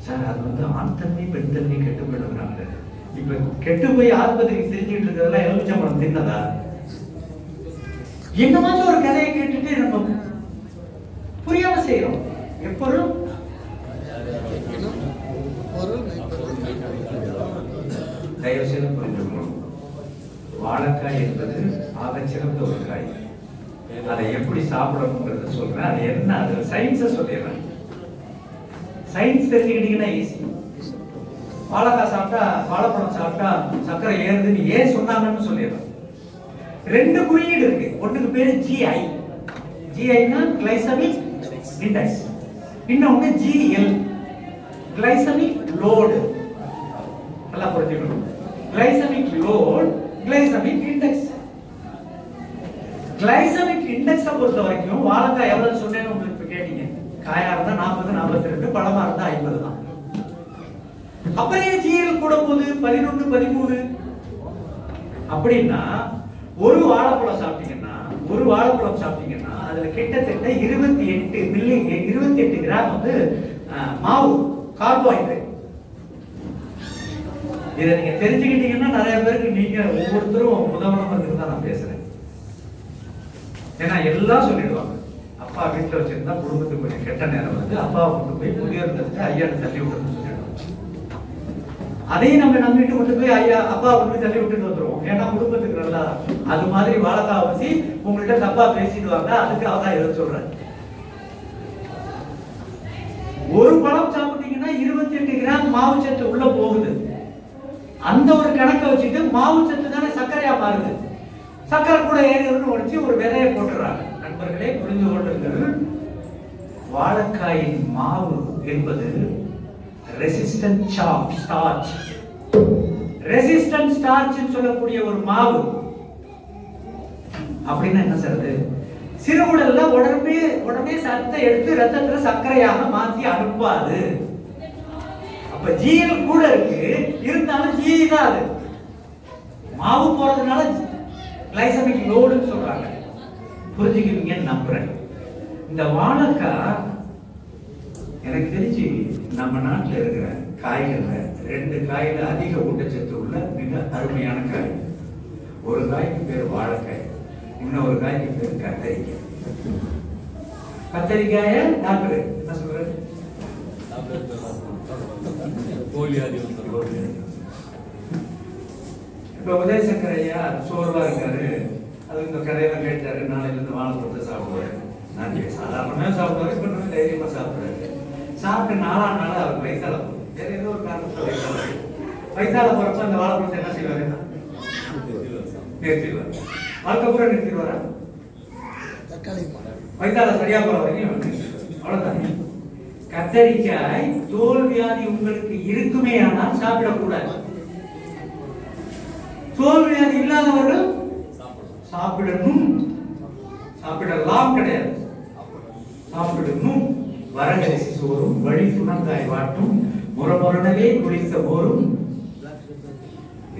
சார். அது ஆண் தன்மை பெண் தன்மை கெட்டு போயிடுறாங்க. இப்ப கெட்டு போய் ஆஸ்பத்திரிக்கு தெரிஞ்சுட்டு இருக்கிறதெல்லாம் எலுமிச்சம்பழம் தின்னதா? என்னமாச்சும் ஒரு கதையை கேட்டுட்டு நம்ம புரியாம செய்யறோம். எப்பொருள் தயவு செய்து புரிஞ்சுக்கணும். வாழைக்காய் என்பது ஆகச்சிறந்த ஒரு காய். அதை எப்படி சாப்பிடணும்ன்றத சொல்றேன். அது என்ன அது சயின்ஸை சொல்லிடுறேன். சயின்ஸ் தெரிஞ்சுக்கிட்டீங்கன்னா ஈஸி. வாழைக்காய் சாப்பிட்டா வாழைப்பழம் சாப்பிட்டா சர்க்கரை ஏறுதுன்னு ஏன் சொன்னாங்கன்னு சொல்லிடுறேன். 2 குறியீடு இருக்கு. ஒன்றுக்கு பேரு GI. GIனா கிளைசமிக் இண்டெக்ஸ். இன்னொன்று GL கிளைசமிக் லோடு. நல்லா புரிஞ்சுக்கணும். Glycemic load glycemic index. Glycemic இண்டெக்ஸை பொறுத்த வரைக்கும் வாழைக்காய் எவ்வளவு சொன்னேன்னு உங்களுக்கு கேட்டீங்க. காயா இருந்தா 40-42, பழமா இருந்தா 50 தான். அப்புறம் ஏன் GL கூட போகுது 11-13? அப்படின்னா ஒரு வாழைப்பழம் சாப்பிட்டீங்கன்னா அதுல கிட்டத்தட்ட 28 கிராம் மாவு கார்போஹைட்ரேட். இதை நீங்க தெரிஞ்சுக்கிட்டீங்கன்னா நிறைய பேருக்கு நீங்க ஒவ்வொருத்தரும் உதவணும் தான் நான் பேசுறேன். ஏன்னா எல்லாம் சொல்லிடுவாங்க. அப்பா வீட்டுல வச்சிருந்தா குடும்பத்துக்கு கொஞ்சம் கெட்ட நேரம் அப்பாவை கொண்டு போய் முதியோர் ஐயாட்டு தள்ளி விட்டுன்னு சொல்லிடுவாங்க. அதையும் நம்ம நம்பிட்டு கொண்டு போய் ஐயா அப்பா கொண்டு தள்ளி விட்டுட்டு வந்துருவோம். ஏன்னா குடும்பத்துக்கு நல்லா. அது மாதிரி வாழைக்காய் பத்தி உங்கள்கிட்ட தப்பா பேசிடுவாங்க. அதுக்காக தான் இதை சொல்றேன். ஒரு பழம் சாப்பிட்டீங்கன்னா 28 கிராம் மாவு சத்து உள்ள போகுது. அந்த ஒரு கணக்கை வச்சுட்டு மாவு சத்து தானே சர்க்கரையா மாறுது. சர்க்கரை கூட ஏறின்னு உடைச்சு ஒரு விதையை போட்டுறாங்க. நண்பர்களே புரிந்து கொள்ளுங்கள். வாழைக்காயின் மாவு என்பது ரெசிஸ்டன்ட் ஸ்டார்ச். ரெசிஸ்டன்ட் ஸ்டார்ச் சொல்லக்கூடிய ஒரு மாவு. அப்படின்னா என்ன சார்? சிறுகுடல்ல உடனே சத்தை எடுத்து ரத்தத்துல சர்க்கரையாக மாற்றி அனுப்பாது. அப்ப GL கூட இருக்கு. இருந்தாலும் GI தான் அது. மாவு போறதுனால கிளைசமிக் லோடுன்னு சொல்றாங்க. புரிஞ்சுக்குவீங்கன்னு நம்புறேன். இந்த வாழைக்காய் எனக்கு தெரிஞ்சு நம்ம நாட்டில் இருக்கிற காய்கள்ல 2 காயில அதிக ஊட்டச்சத்து உள்ள மிக அருமையான காய். ஒரு காய்க்கு பேர் வாழைக்காய், இன்னொரு காய்க்கு பேர் கத்தரிக்காய். கத்தரிக்காய டாக்டர் என்ன சொல்றாரு? இப்ப உதயசங்கர் ஐயா சோர்வா இருக்காரு, அது இந்த கதையெல்லாம் கேட்டாரு, நாளையில இருந்து வாழைப்பழத்தை சாப்பிடுவாரு. நான் சாதாரணமா சாப்பிடுவாரு, இப்ப தைரியமா சாப்பிடுறாரு. சாப்பிட்டு 4ஆம் நாள் அவர் வயிற்றால போகும். வேற ஏதோ ஒரு காரணத்துல வயிற்றால போறப்ப அந்த வாழைப்பழத்தை என்ன செய்வாரு? நிறுத்திடுவார். வாழ்க்கை பூரா நிறுத்திடுவாரா? வயிற்றால சரியா போற வரைக்கும் அவ்வளவுதான். கத்தரிக்காய் தோல் வியாதி உங்களுக்கு இருக்குமே ஆனால் சாப்பிடக்கூடாது. தோல் வியாதி இல்லாதவர்கள் சாப்பிடணும், சாப்பிடலாம் கிடையாது, சாப்பிடணும். வரகரிசி சோறும் வழி சுணங்காய் வாட்டும் முறமுறனவே குளித்த போரும்.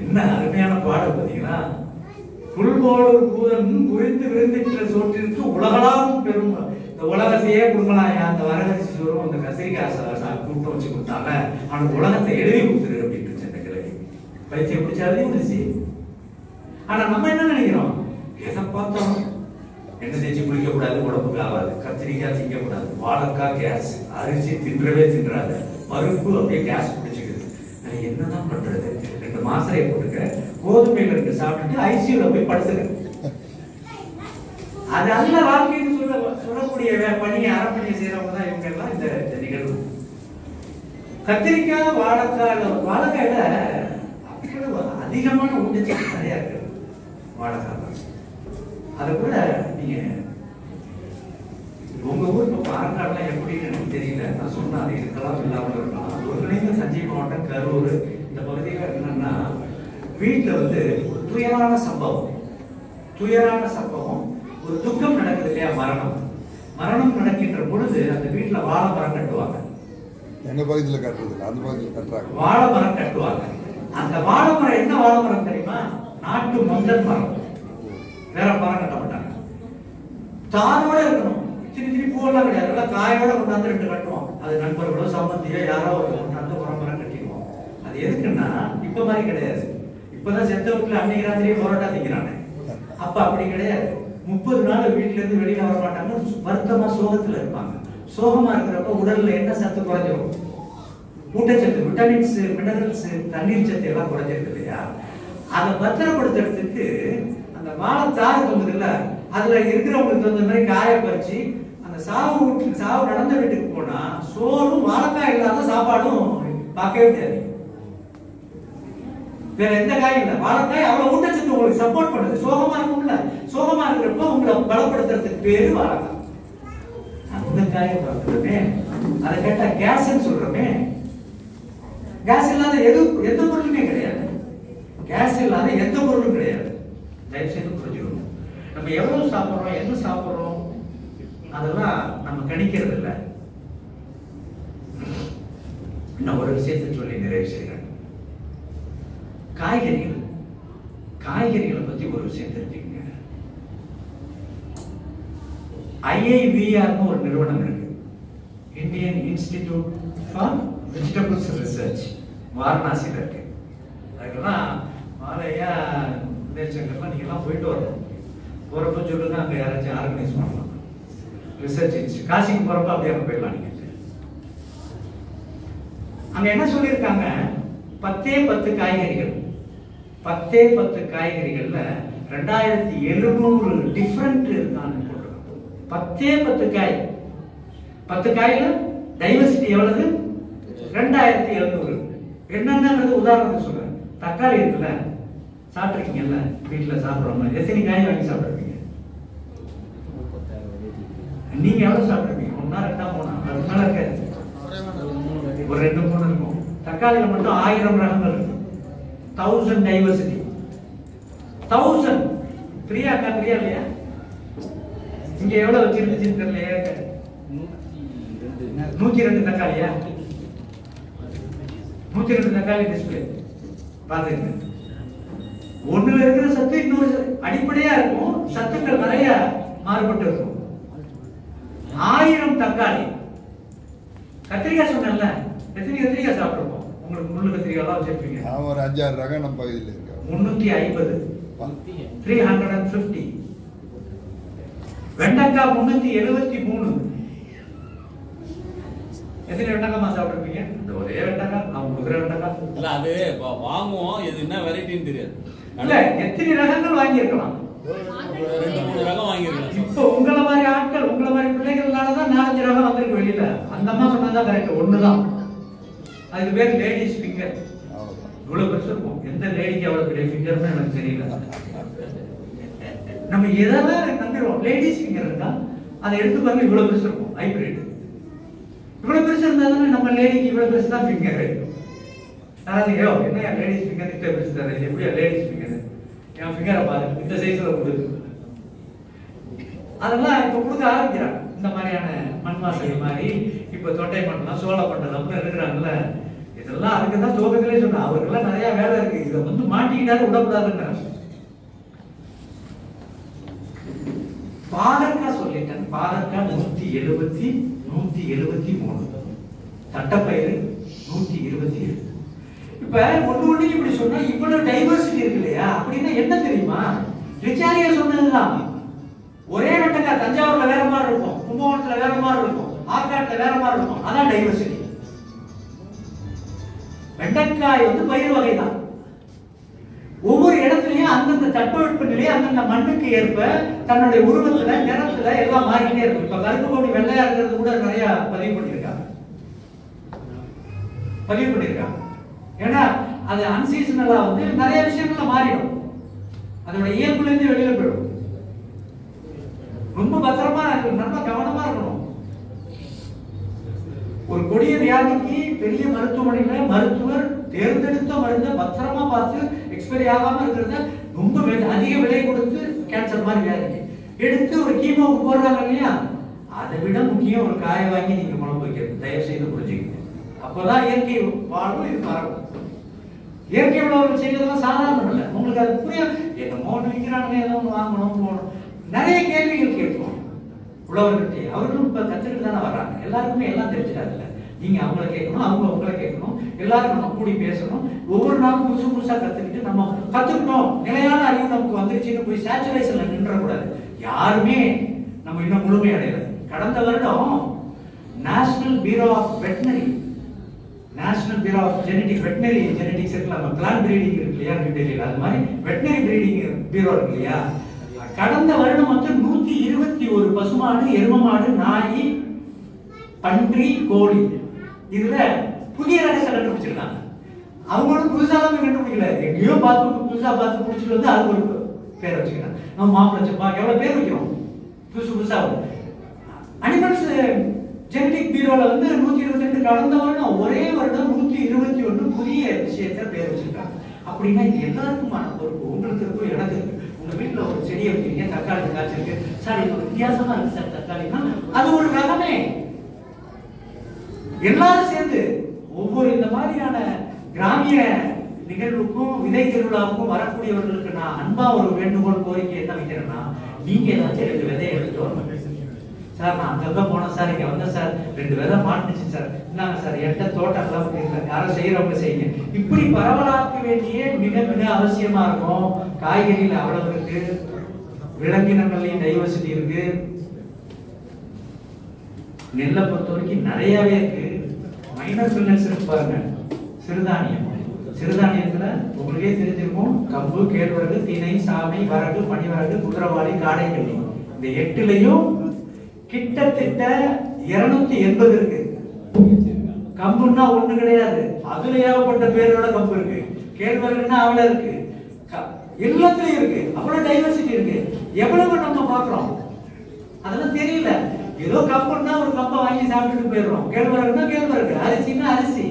என்ன அருமையான பாடல் பார்த்தீங்களா? புல்போடு பூதன் புரிந்து விருந்திட்ட சோற்றிற்கு உலகளாம் பெரும், இந்த உலகத்தையே குடும்பலாயா அந்த வரகரிசி சோறும் அந்த கத்திரிக்காய் கூட்டம் வச்சு கொடுத்தாங்க, அவனுக்கு உலகத்தை எழுதி கொடுத்துரு அப்படின்ட்டு சென்ன கிழவி பைத்தியம் பிடிச்சாலே முடிச்சு. ஆனா நம்ம என்ன நினைக்கிறோம்? எதை பார்த்தோம் எண்ணெய் தேய்ச்சி குளிக்க கூடாது, உடம்புக்கு ஆகாது, கத்திரிக்காய் திங்க கூடாது, வாழைக்காய் கேஸ், அரிசி தின்றவே தின்றாது, பருப்பு அப்படியே கேஸ் பிடிச்சிக்குது. நான் என்னதான் பண்றது? 2 மாத்திரையை போட்டுக்க, கோதுமையில 2 சாப்பிட்டுட்டு ஐசியூல போய் படுத்துக்க. அது அல்ல வாழ்க்கைன்னு சொல்லக்கூடிய பணியை அறப்பணியை செய்யறவங்க தான் இவங்க எல்லாம். இந்த நிகழ்வு கத்திரிக்காய் வாழைக்காயில அவ்வளவு அதிகமான ஊட்டச்சத்து நிறைய இருக்கு. வாழைக்காய் அதை கூட நீங்க உங்க ஊர் பக்கம் ஆற்காடுலாம் எப்படின்னு எனக்கு தெரியல, நான் சொன்னா அது இருக்கலாம் இல்லாமல் இருக்கலாம். ஒருங்கிணைந்த தஞ்சை மாவட்டம் கரூர் இந்த பகுதியில் என்னன்னா வீட்டுல ஒரு துயரான சம்பவம் ஒரு துக்கம் நடக்குது இல்லையா? மரணம் நடக்கின்ற பொழுது அந்த வீட்டுல வாழை மரம் கட்டுவாங்க. எங்க பகுதியில் கட்டுறது அந்த பகுதியில் கட்டுறாங்க. வாழை மரம் கட்டுவாங்க. அந்த வாழை மரம் என்ன வாழை மரம் தெரியுமா? நாட்டு மந்தன் மரம். வேற மரம் கட்ட மாட்டாங்க. தாரோட இருக்கணும். சின்ன பூவெல்லாம் கிடையாது, காயோட கொண்டாந்து 2 கட்டுவோம். அது நண்பர்களோ சம்பந்தியோ யாரோ ஒரு கொண்டாந்து ஒரு மரம் கட்டிடுவோம். அது எதுக்குன்னா இப்ப மாதிரி கிடையாது. இப்பதான் செத்த வீட்டுல அன்னைக்கு ராத்திரியே பரோட்டா திங்கிறாங்க. அப்ப அப்படி கிடையாது. 30 நாள் வீட்டுல இருந்து வெளியில வர மாட்டாங்க. வருத்தமா சோகத்துல இருப்பாங்க. சோகமா இருக்கிறப்ப உடல்ல என்ன சத்து குறைஞ்சிரும்? ஊட்டச்சத்து, விட்டமின்ஸ், மினரல்ஸ், தண்ணீர் சத்து எல்லாம் குறைஞ்சிருக்கு இல்லையா? அதை பத்திரப்படுத்துறதுக்கு அந்த வாழைத்தாறு தோங்குதுல்ல, அதுல இருக்கிறவங்களுக்கு தகுந்த மாதிரி காய பறிச்சு அந்த சாவு நடந்த வீட்டுக்கு போனா சோறும் வாழைக்காய் இல்லாத சாப்பாடும் பார்க்கவே முடியாது. வேற எந்த காயும் இல்ல. வாழைக்காய் அவ்வளவு ஊட்டச்சத்து உங்களுக்கு சப்போர்ட் பண்ணுது. சோகமா இருக்கும்ல, சோகமா இருக்கிறப்ப உங்களை பலப்படுத்துறதுக்கு பேரு வாழைக்காய். அந்த காயை பார்க்கிறோமே, அதை கேட்டா கேஸ் சொல்றோமே. கேஸ் இல்லாத எந்த பொருளுமே கிடையாது. கேஸ் இல்லாத எந்த பொருளும் கிடையாது. தயவு செய்து புரிஞ்சுக்கணும். நம்ம எவ்வளவு சாப்பிடுறோம், என்ன சாப்பிடுறோம், அதெல்லாம் நம்ம கணிக்கிறது இல்லை. இன்னும் ஒரு விஷயத்தை சொல்லி நிறைவு செய்கிறேன். காய்கறிகளை பத்தி ஒரு விஷயம் தெரிஞ்சுக்கங்க. IIVR ஒரு நிறுவனம் இருக்கு, Indian institute for vegetables research, வாரணாசியில் இருக்கு. அதுக்கெல்லாம் மாலையா உதயசங்கர்லாம் நீங்க எல்லாம் போயிட்டு வரணும். போறப்ப சொல்லுங்க, அங்க யாராச்சும் ஆர்கனைஸ் பண்ணலாம். ரிசர்ச் இன்ஸ்டியூட் காசிக்கு போறப்ப அப்படியே அங்க போயிடலாம். நீங்க அங்க என்ன சொல்லியிருக்காங்க? 10 காய்கறிகள், 10 காய்கறிகள்ல 2700 டிஃபரெண்ட் இருக்கான்னு போட்டிருக்காங்க. 10 காய், 10 காயில டைவர்சிட்டி எவ்வளவு? 2700. என்னென்னது உதாரணத்துக்கு சொல்றேன். தக்காளி இருக்குல்ல, சாப்பிட்டுருக்கீங்கல்ல, வீட்டுல சாப்பிடுறோம். எத்தனை காய் வாங்கி சாப்பிட்டுருப்பீங்க? நீங்க எவ்வளவு சாப்பிட்டுருப்பீங்க? 1 2 3 அதுக்கு மேல இருக்காது. ஒரு 2 3 இருக்கும். தக்காளியில மட்டும் 1000 ரகங்கள் இருக்கு. 1000 டைவர்சிட்டி. 1000 பிரியா அக்கா, பிரியா இல்லையா? இங்க எவ்வளவு வச்சிருந்துச்சுன்னு தெரியலையா? 102 தக்காளியா? 102 தக்காளி டிஸ்பிளே பாத்துங்க. ஒண்ணுல இருக்கிற சத்து இன்னொரு அடிப்படையா இருக்கும், சத்துக்கள் நிறைய மாறுபட்டு இருக்கும். 1000 தக்காளி, கத்திரிக்காய் சொன்னல, எத்தனை கத்திரிக்காய் சாப்பிட்டுருக்கோம்? உங்களுக்கு முள்ளு கத்திரிக்காய் எல்லாம் வச்சிருப்பீங்க. ஒரு 5-6 ரகம் நம்ம பகுதியில் இருக்கு. 350, 350. வெண்டைக்காய் 373. எத்தனை வெண்டைக்காய் சாப்பிட்டுருப்பீங்க? இந்த ஒரே வெண்டைக்காய், நான் குதிரை வெண்டைக்காய் இல்ல, அது வாங்குவோம், இது என்ன வெரைட்டின்னு தெரியாது. இல்ல, எத்தனை ரகங்கள் வாங்கியிருக்கலாம்? 2-3 ரகம் வாங்கிருக்கலாம். இப்போ உங்களை மாதிரி ஆட்கள், உங்களை மாதிரி பிள்ளைகள்னாலதான் 4-5 ரகம் வந்திருக்கு வெளியில. அந்த அம்மா சொன்னதான் கரெக்ட், ஒண்ணுதான். அதுக்கு பேர் லேடிஸ் ஃபிங்கர். இவ்வளவு பெருசு இருக்கும். எந்த லேடிக்கு அவ்வளவு பெரிய ஃபிங்கர்னு எனக்கு தெரியல. நம்ம எதெல்லாம் நம்புறோம், லேடிஸ் ஃபிங்கர் இருக்கா, அதை எடுத்து பாருங்க, இவ்வளவு பெருசு இருக்கும். ஹைபிரிட் இவ்வளவு பெருசு இருந்தாலும் நம்ம லேடிக்கு இவ்வளவு பெருசு தான் ஃபிங்கர். அதாவது என்ன லேடிஸ் ஃபிங்கர் இவ்வளவு பெருசு தரேன், எப்படியா லேடிஸ் ஃபிங்கர்? என் ஃபிங்கரை பாருங்க, இந்த சைஸ்ல கொடுக்கு. அதெல்லாம் இப்ப கொடுக்க ஆரம்பிக்கிறாங்க. இந்த மாதிரியான மண் வாசகை மாதிரி இப்ப தொட்டை பண்ணலாம், சோள பண்ணலாம் இருக்கிறாங்கல்ல. இதெல்லாம் அதுக்குதான் துவக்கத்திலே சொன்ன, அவருக்கெல்லாம் நிறைய வேலை இருக்கு. இதை வந்து மாட்டிக்கிட்டாரு, விடக்கூடாதுன்னு. பாதற்காய் சொல்லிட்டேன். பாதற்காய் 173, தட்டப்பயிறு 127. இப்ப ஒண்ணு இப்படி சொன்னா இவ்வளவு டைவர்சிட்டி இருக்கு இல்லையா? அப்படின்னா என்ன தெரியுமா? ரிச்சாரியா சொன்னதுதான். ஒரே வெண்டைக்காய் தஞ்சாவூர்ல வேற மாதிரி இருக்கும், கும்பகோணத்துல வேற மாதிரி இருக்கும், ஆற்காட்டுல வேற மாதிரி இருக்கும். அதான் டைவர்சிட்டி. வெண்டைக்காய் வந்து பயிர் வகைதான். ஒவ்வொரு இடத்துலயும் அந்தந்த தட்பவெப்ப நிலையை அந்தந்த மண்ணுக்கு ஏற்ப தன்னுடைய உருவத்துல, நிறத்துல எல்லாம் மாறிக்கிட்டே இருக்கும். இப்ப கருப்பு கோடி வெள்ளையா இருக்கிறது கூட நிறைய பதிவு பண்ணிருக்காங்க. ஏன்னா அது அன்சீசனலா வந்து நிறைய விஷயங்கள்ல மாறிடும். அதோட இயல்புல இருந்து வெளியில போயிடும். ரொம்ப பத்திரமா இருக்கணும், ரொம்ப கவனமா இருக்கணும். ஒரு கொடிய வியாதிக்கு பெரிய மருத்துவமனையில மருத்துவர் தேர்ந்தெடுத்த மருந்தை பத்திரமா பார்த்து எக்ஸ்பைரி ஆகாம இருக்கிறத ரொம்ப அதிக விலை கொடுத்து கேன்சர் மாதிரி வியாதிக்கு எடுத்து ஒரு கீமோவுக்கு போடுறாங்க இல்லையா? அதை விட முக்கியம் ஒரு காய வாங்கி நீங்க குழம்பு வைக்கிறது. தயவு செய்து புரிஞ்சுக்கணும். அப்பதான் இயற்கை வாழ்வு இது மரபு. இயற்கை உழவர்கள் செய்யறதுலாம் சாதாரணம் இல்லை. உங்களுக்கு அது புரிய என்னமோ விற்கிறாங்க, ஏதோ ஒன்று வாங்கணும் போகணும், நிறைய கேள்விகள் கேட்போம் உழவர்கிட்ட. அவர்களும் இப்ப கத்துக்கிட்டு தானே வர்றாங்க. எல்லாருக்குமே எல்லாம் தெரிஞ்சிடாதுல்ல. நீங்க அவங்கள கேட்கணும், அவங்க உங்களை கேட்கணும், எல்லாரும் நம்ம கூடி பேசணும். ஒவ்வொரு நாளும் புதுசு புதுசா கத்துக்கிட்டு நம்ம கத்துக்கிட்டோம், நிலையான அறிவு நமக்கு வந்துருச்சுன்னு போய் சேச்சுரேஷன்ல நின்றக்கூடாது. யாருமே நம்ம இன்னும் முழுமை அடையல. கடந்த வருடம் national bureau of veterinary, national bureau of genetic, veterinary genetics இருக்குல்ல, பிளான்ட் பிரீடிங் இருக்கு இல்லையா டெல்லியில், அது மாதிரி வெட்டினரி பிரீடிங் பியூரோ இருக்கு இல்லையா? கடந்த வருடம் மொத்தம் 121 பசுமாடு, எரும மாடு, நாய், பன்றி, கோழி, இதுல புதிய ரகத்தை கண்டுபிடிச்சிருக்காங்க. அவங்களும் புதுசாக கண்டுபிடிக்கல, எங்கேயோ பார்த்து புதுசா பார்த்து பிடிச்சிட்டு வந்து அது ஒரு பேரை வச்சுக்கிறாங்க. நம்ம மாப்பிளச்சப்பா எவ்வளவு பேர் வைக்கிறோம் புதுசு புதுசா. அனிமல்ஸ் ஜெனடிக் பியூரோல வந்து 122, கடந்த வருடம் ஒரே வருடம் 121 புதிய விஷயத்தை பேர் வச்சிருக்காங்க. அப்படின்னா இது எல்லாருக்குமான பொறுப்பு. உங்களுக்கு இருக்கும், எனக்கு இருக்கு. உங்க வீட்டுல ஒரு செடியை வச்சிருக்கீங்க, தக்காளி காய்ச்சிருக்கு, சார் இது ஒரு வித்தியாசமா இருக்கு சார் தக்காளினா, அது ஒரு ரகமே. எல்லாரும் சேர்ந்து ஒவ்வொரு இந்த மாதிரியான கிராமிய நிகழ்வுக்கும் விதை திருவிழாவுக்கும் வரக்கூடியவர்களுக்கு நான் அன்பா ஒரு வேண்டுகோள், கோரிக்கை என்ன வைக்கிறேன்னா, நீங்க ஏதாச்சும் 2 விதையை எடுத்துட்டு வரணும் சார். நான் அங்கங்க போனேன் சார், இங்க வந்தேன் சார், 2 விதை மாட்டுச்சு சார், இந்தாங்க சார், என்கிட்ட தோட்டம் எல்லாம் யாரும் செய்யறவங்க செய்யுங்க. இப்படி பரவலாக்க வேண்டிய மிக மிக அவசியமா இருக்கும். காய்கறியில அவ்வளவு இருக்கு, விலங்கினங்கள்லயும் டைவர்சிட்டி இருக்கு. நெல்லை பொறுத்த வரைக்கும் நிறையவே இருக்கு. மைனர் பில்லர்ஸ் இருக்கு பாருங்க. சிறுதானியம், சிறுதானியத்துல உங்களுக்கே தெரிஞ்சிருக்கும், கம்பு, கேழ்வரகு, திணை, சாமை, வரகு, மணிவரகு, குதிரவாளி, காடைக்கல்லி, இந்த 8லயும் கிட்டத்தட்ட 280 இருக்கு. கம்புன்னா ஒண்ணு கிடையாது, அதுல ஏகப்பட்ட பேரோட கம்பு இருக்கு. கேழ்வரகுன்னா அவ்வளவு இருக்கு, எல்லாத்துலயும் இருக்கு. அவ்வளவு டைவர்சிட்டி இருக்கு. எவ்வளவு நம்ம பாக்குறோம் அதெல்லாம் தெரியல. ஏதோ கம்புன்னா ஒரு கம்பை வாங்கி சாப்பிட்டுட்டு போயிடுறோம். கேழ்வரகுன்னா கேழ்வரகு, அரிசின்னா அரிசி.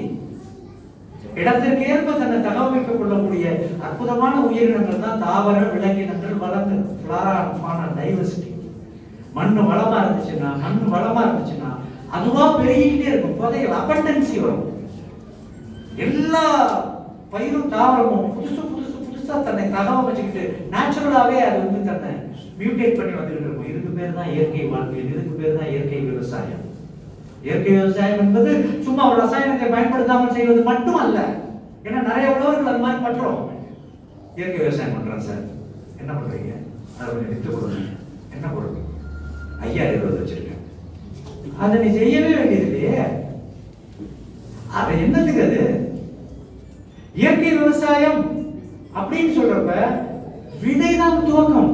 இடத்திற்கு ஏற்ப தன்னை தகவமைத்துக் கொள்ளக்கூடிய அற்புதமான உயிரினங்கள் தான் தாவர விலங்கினங்கள், வளங்கள், ஃப்ளாரா டைவர்சிட்டி. மண்ணு வளமா இருந்துச்சுன்னா அதுவா பெருகிட்டே இருக்கும். புதையல் அபண்டன்சி வரும். எல்லா பயிரும் தாவரமும் புதுசு புதுசு புதுசு புதுசா தன்னை தகவமைச்சுக்கிட்டு நேச்சுரலாவே அது வந்து தன்னை மியூட்டேட் பண்ணி வந்துகிட்டு இருக்கும். இதுக்கு பேர் தான் இயற்கை வாழ்வியல், இதுக்கு பேர் தான் இயற்கை விவசாயம். இயற்கை விவசாயம் என்பது சும்மா ஒரு ரசாயனத்தை பயன்படுத்தாமல் செய்வது மட்டும் அல்ல. ஏன்னா நிறைய உழவர்கள் அது மாதிரி பண்றோம். இயற்கை விவசாயம் பண்றாங்க சார், என்ன பண்றீங்க? அதை கொஞ்சம் வித்து கொடுங்க. என்ன கொடுங்க? 5000 வச்சிருக்கேன். அதை நீ செய்யவே வேண்டியது இல்லையே. அது என்னதுக்கு? அது இயற்கை விவசாயம் அப்படின்னு சொல்றப்ப விதைதான் துவக்கம்.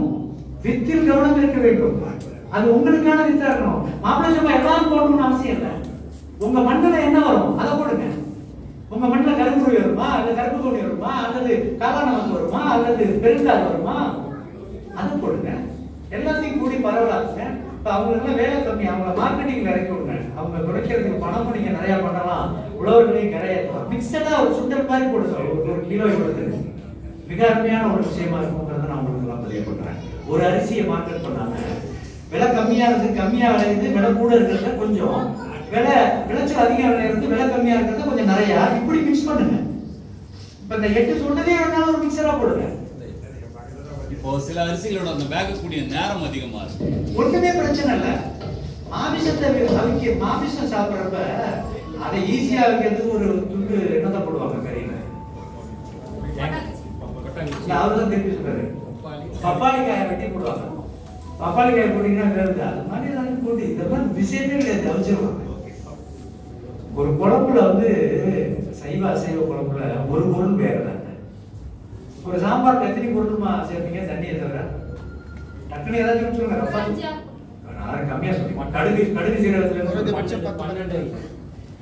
வித்தில் கவனம் இருக்க வேண்டும். அது உங்களுக்கான வித்தா இருக்கணும். மாப்பிள்ளை சும்மா எல்லாரும் போடணும்னு அவசியம் இல்லை. உங்க மண்ணில் என்ன வரும் அதை போடுங்க. உங்க மண்ணில் கரும்பு வருமா, அல்லது கருப்பு தோணி வருமா, அல்லது காளானமத்து வருமா, அல்லது பெருங்கால் வருமா, அதை போடுங்க. எல்லாத்தையும் கூடி பரவலாக்குங்க. இப்போ அவங்களுக்குலாம் வேலை கம்மி, அவங்கள மார்க்கெட்டிங்ல இறக்கி விடுங்க. அவங்க குறைக்கிறதுக்கு பணமும் நீங்க நிறைய பண்ணலாம், உழவர்களையும் கரையேற்றலாம். மிக்சடா ஒரு சுண்டல் மாதிரி போடுங்க. ஒரு கிலோ கொடுத்துருங்க. மிக அருமையான ஒரு விஷயமா இருக்குங்கிறத நான் உங்களுக்கு எல்லாம் பதிவு பண்றேன். ஒரு அரிசியை மார்க்கெட் பண்ணாம விலை கம்மியா இருந்து கம்மியா விளையுது, விலை கூட இருக்கிறத கொஞ்சம், விளைச்சல் அதிகம் விளையிறது, விலை கம்மியா இருக்கிறத கொஞ்சம் நிறைய, இப்படி மிக்ஸ் பண்ணுங்க. இப்ப இந்த 8 சொன்னதே வேணாலும் ஒரு மிக்சரா போடுங்க. இப்போ சில அரிசிகளோட அந்த வேக கூடிய நேரம் அதிகமா இருக்கு. ஒண்ணுமே பிரச்சனை இல்ல. மாமிசம் சாப்பிடுறப்ப அதை ஈஸியா வைக்கிறதுக்கு ஒரு துண்டு என்னத்தை போடுவாங்க கறியில? அவர்தான் திருப்பி சொல்றாரு, பப்பாளி காயை வெட்டி போடுவாங்க. பப்பாளி காயை போட்டீங்கன்னா வேறுது. அது மாதிரி ஏதாவது போட்டு இதெல்லாம் விஷயமே கிடையாது, அவிச்சிருவாங்க. ஒரு குழம்புல வந்து சைவ அசைவ குழம்புல ஒரு பொருள் வேறதாங்க. ஒரு சாம்பார் எத்தனை பொருளுமா சேர்ப்பீங்க? தண்ணியை தவிர டக்குனு ஏதாச்சும் சொல்லுங்க. நான் கம்மியா சொல்லுங்க. கடுகு சீரகத்துல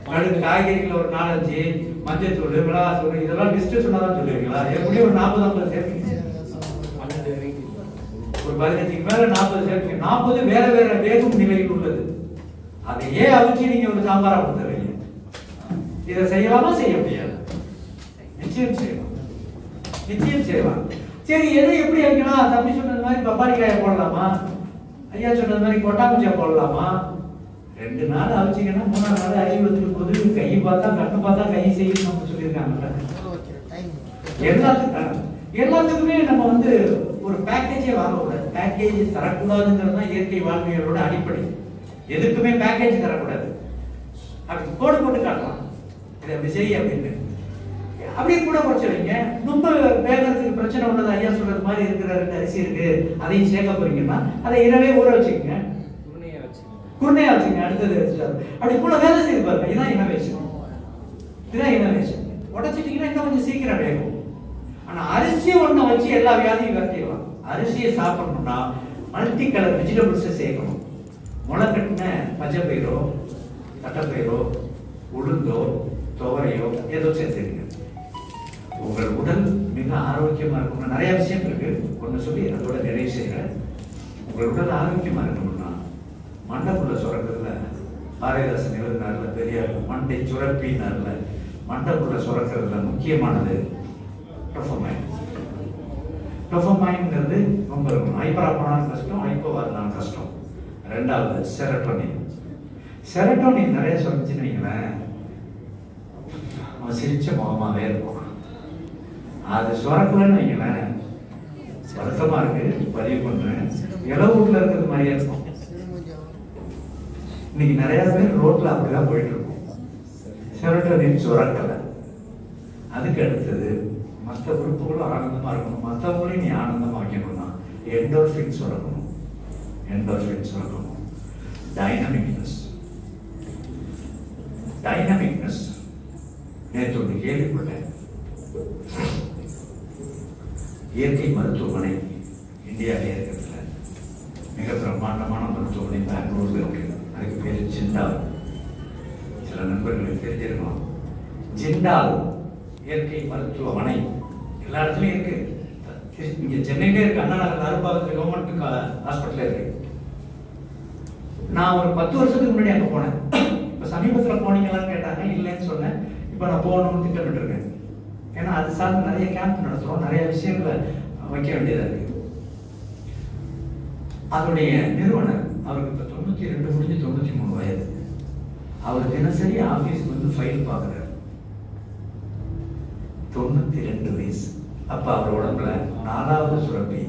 கடுகு, காய்கறிகள் ஒரு 4-5, மஞ்சள் தூள், மிளகாத்தூள், இதெல்லாம் லிஸ்ட் சொன்னாதான் சொல்லுவீங்களா? எப்படியும் ஒரு 40-50 சேர்ப்பீங்க. ஒரு 15க்கு மேல 40 சேர்ப்பீங்க. 40 வேற வேற வேகும் நிலையில் உள்ளது. அதை ஏன் அவிச்சு நீங்க ஒரு சாம்பாரா கொடுத்துறீங்க? இதை செய்யலாமா? செய்ய முடியாது. நிச்சயம் செய்யலாம், நிச்சயம் செய்யலாம். சரி, எதை எப்படி வைக்கணும்? தம்பி சொன்னது மாதிரி பப்பாளி காயை போடலாமா? ஐயா சொன்னது மாதிரி கொட்டாங்குச்சியா போடலாமா? 2 நாள் அவிச்சிங்கன்னா 3ஆம் நாள் அறிவு வந்துட்டு போது. கை பார்த்தா கண்ணு பார்த்தா கை செய்யணும்னு சொல்லியிருக்காங்க. எல்லாத்துக்குமே நம்ம வந்து ஒரு பேக்கேஜே வாங்கக்கூடாது. பேக்கேஜ் தரக்கூடாதுங்கிறது தான் இயற்கை வாழ்வியலோட அடிப்படை. எதுக்குமே பேக்கேஜ் தரக்கூடாது. அப்படி போட்டு காட்டலாம், இதை அப்படி செய்ய அப்படின்னு. அப்படி கூட குறைச்சிருங்க. ரொம்ப வேகத்துக்கு பிரச்சனை உள்ளது, ஐயா சொல்றது மாதிரி இருக்கிற 2 அரிசி இருக்கு, அதையும் சேர்க்க போறீங்கன்னா அதை இரவே ஊற வச்சுக்கோங்க, குருணையா வச்சுக்கோங்க. அடுத்தது அப்படி கூட வேலை செய்து பாருங்க. இதுதான் இனோவேஷன், இதுதான் இனோவேஷன். உடச்சிட்டீங்கன்னா இன்னும் கொஞ்சம் சீக்கிரம் வேகும். ஆனா அரிசி ஒண்ணு வச்சு எல்லா வியாதியும் விரட்டிடலாம். அரிசியை சாப்பிடணும்னா மல்டி கலர் வெஜிடபிள்ஸை சேர்க்கணும். முளை கட்டின பச்சைப்பயிரோ, தட்டைப்பயிரோ, உளுந்தோ, துவரையோ ஏதோ சேர்த்துருங்க. உங்கள் உடல் மிக ஆரோக்கியமா இருக்கணும். நிறைய விஷயம் இருக்கு, ஒன்று சொல்லி அதோட நிறைவு செய்கிறேன். உங்கள் உடல் ஆரோக்கியமா இருக்கணும்னா மண்டைக்குள்ள சுரக்கிறதுல பாரதிதாசன் எழுதினார்ல, பெரியார் மண்டை சுரப்பினார்ல, மண்டைக்குள்ள சுரக்கிறதுல முக்கியமானது டோபமைன். டோபமைன்ங்கிறது ரொம்ப இருக்கும். ஹைப்பராப்பனாலும் கஷ்டம், ஹைப்போவாரனாலும் கஷ்டம். 2வது செரட்டோனின். செரட்டோனின் நிறைய சொல்லிச்சுன்னு வைங்களேன், அவன் சிரிச்ச முகமாவே இருக்கும். அது சுரக்கலன்னு வைங்களேன், வருத்தமா இருக்கு, பதிவு பண்றேன், இளவூர்ல இருக்கிறது மாதிரியே இருக்கும். இன்னைக்கு நிறைய பேர் ரோட்ல அப்படிதான் போயிட்டு இருக்கும். செரட்டோனின் சுரக்கலை. அதுக்கு அடுத்தது மற்ற உறுப்புகளும் ஆனந்தமா இருக்கணும். மற்றவங்களையும் நீ ஆனந்தமா வைக்கணும்னா எண்டோர்ஃபின் சுரக்கணும். எண்டோர்ஃபின் சுரக்கணும். டைனமிக்னஸ். டைனமிக்னஸ் நேற்று ஒன்று கேள்விப்பட்டேன். இயற்கை மருத்துவமனை இந்தியாவிலே இருக்கிறதுல மிக பிரம்மாண்டமான மருத்துவமனை பெங்களூர்ல இருக்கு. அதுக்கு பேரு ஜிண்டால். சில நண்பர்களுக்கு தெரிஞ்சிருக்கணும். ஜிண்டால் இயற்கை மருத்துவமனை எல்லா இடத்துலயும் இருக்கு. இங்க சென்னையிலே இருக்கு, அண்ணா நகர் அரும்பாக்கத்துல கவர்மெண்ட் ஹாஸ்பிட்டல் இருக்கு. நான் ஒரு 10 வருஷத்துக்கு முன்னாடி அங்க போனேன். இப்ப சமீபத்துல போனீங்களான்னு கேட்டாங்க, இல்லைன்னு சொன்னேன். இப்ப நான் போகணும்னு திட்டமிட்டு இருக்கேன். ஏன்னா அது சார்ந்து நிறைய கேம்ப் நடத்துறோம், நிறைய விஷயங்களை வைக்க வேண்டியதா இருக்கு. அதனுடைய நிறுவனர் அவருக்கு இப்ப 92 முடிஞ்சு 93 வயது. அவர் தினசரி ஆபீஸ்க்கு வந்து ஃபைல் பார்க்குறாரு. 92 வயசு. அப்ப அவர் உடம்புல 4வது சுரப்பி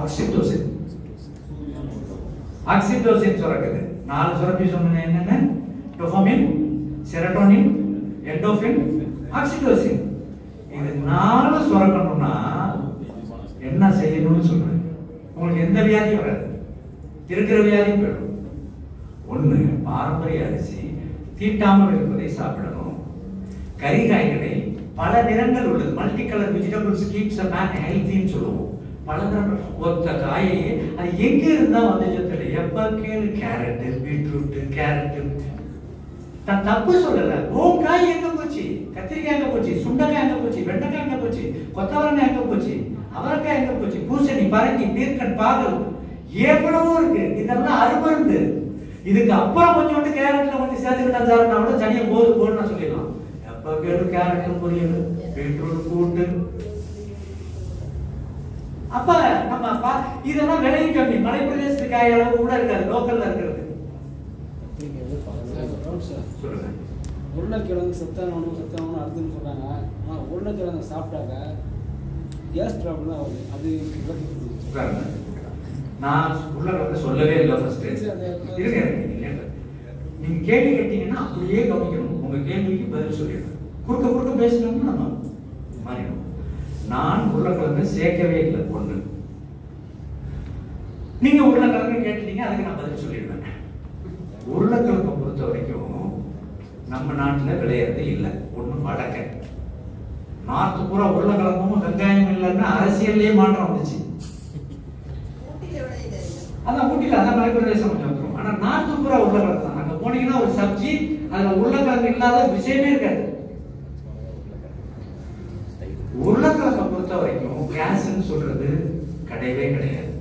ஆக்சிடோசின். ஆக்சிடோசின் சுரக்குது. 4 சுரப்பி சொன்னது என்னென்ன? Dopamine, serotonin, endorphin, oxytocin. இது 4 சுரக்கணும்னா என்ன செய்யணும்னு சொல்றேன். உங்களுக்கு எந்த வியாதியும் வராது, இருக்கிற வியாதியும் போயிடும். ஒண்ணு, பாரம்பரிய அரிசி தீட்டாமல் இருப்பதை சாப்பிடணும். கறிகாய்களை பல நிறங்கள் உள்ளது, multi colour vegetables keeps a man healthy ன்னு சொல்லுவோம். பல நிறங்கள். ஒத்த காயை அது எங்க இருந்தா வந்துச்சு தெரியல. எப்ப கேளு கேரட், பீட்ரூட், கேரட். நான் தப்பு சொல்லல. உன் காய் எங்க போச்சு? கத்திரிக்காய் எங்க போச்சு? சுண்டைக்காய் எங்க போச்சு? வெண்டைக்காய் எங்க போச்சு? கொத்தவரங்காய் எங்க போச்சு? அவரைக்காய் எங்க போச்சு? பூசணி, பரங்கி, பீர்க்கன், பாகல் எவ்வளவோ இருக்கு. இதெல்லாம் அருமருந்து. இதுக்கு அப்புறம் கொஞ்சோண்டு கேரட்ல கொஞ்சம் சேர்த்துக்கிட்டா சார் நான் கூட தனியா போதும் நான் சொல்லிடலாம். எப்ப கேளு கேரட் பொரியல், பீட்ரூட் கூட்டு. அப்ப நம்ம இதெல்லாம் விலை கம்மி. மலை பிரதேசத்து காய் அளவு கூட இருக்காது, லோக்கல்ல இருக்கிறது. உருளைக்கிழங்கு சத்தான அர்த்தம்னு சொல்றாங்க. ஆனால் உருளைக்கிழங்கு சாப்பிட்டாங்க கேஸ் ப்ராப்ளம் தான் வருது. அது நான் உருளைக்கிழங்கு சொல்லவே இல்லை. ஃபர்ஸ்ட் நீங்க கேள்வி கேட்டீங்கன்னா அப்படியே கவனிக்கணும். உங்க கேள்விக்கு பதில் சொல்லிடுறேன். குறுக்க பேசணும்னு நம்ம மாறிடும். நான் உருளைக்கிழங்கு சேர்க்கவே இல்லை. ஒண்ணு, நீங்க உருளைக்கிழங்கு கேட்டீங்க, அதுக்கு நான் பதில் சொல்லிடுவேன். உருளைக்கிழங்கை பொறுத்த வரைக்கும் நம்ம நாட்டில் விளையிறது இல்லை. ஒண்ணு வடக்க நார்த்து பூரா உருளைக்கிழங்கும் வெங்காயம் இல்லைன்னா அரசியல்லே மாற்றம் வந்துச்சு. அதான் ஊட்டியில் அதான் மலைப்பிரதேசம் கொஞ்சம் வந்துடும். ஆனா நார்த்து பூரா உருளைக்கிழங்கு தான். அங்க போனீங்கன்னா ஒரு சப்ஜி அதுல உருளைக்கிழங்கு இல்லாத விஷயமே இருக்காது. உருளைக்கிழங்கை பொறுத்த வரைக்கும் கேஸ்ன்னு சொல்றது கிடையவே கிடையாது.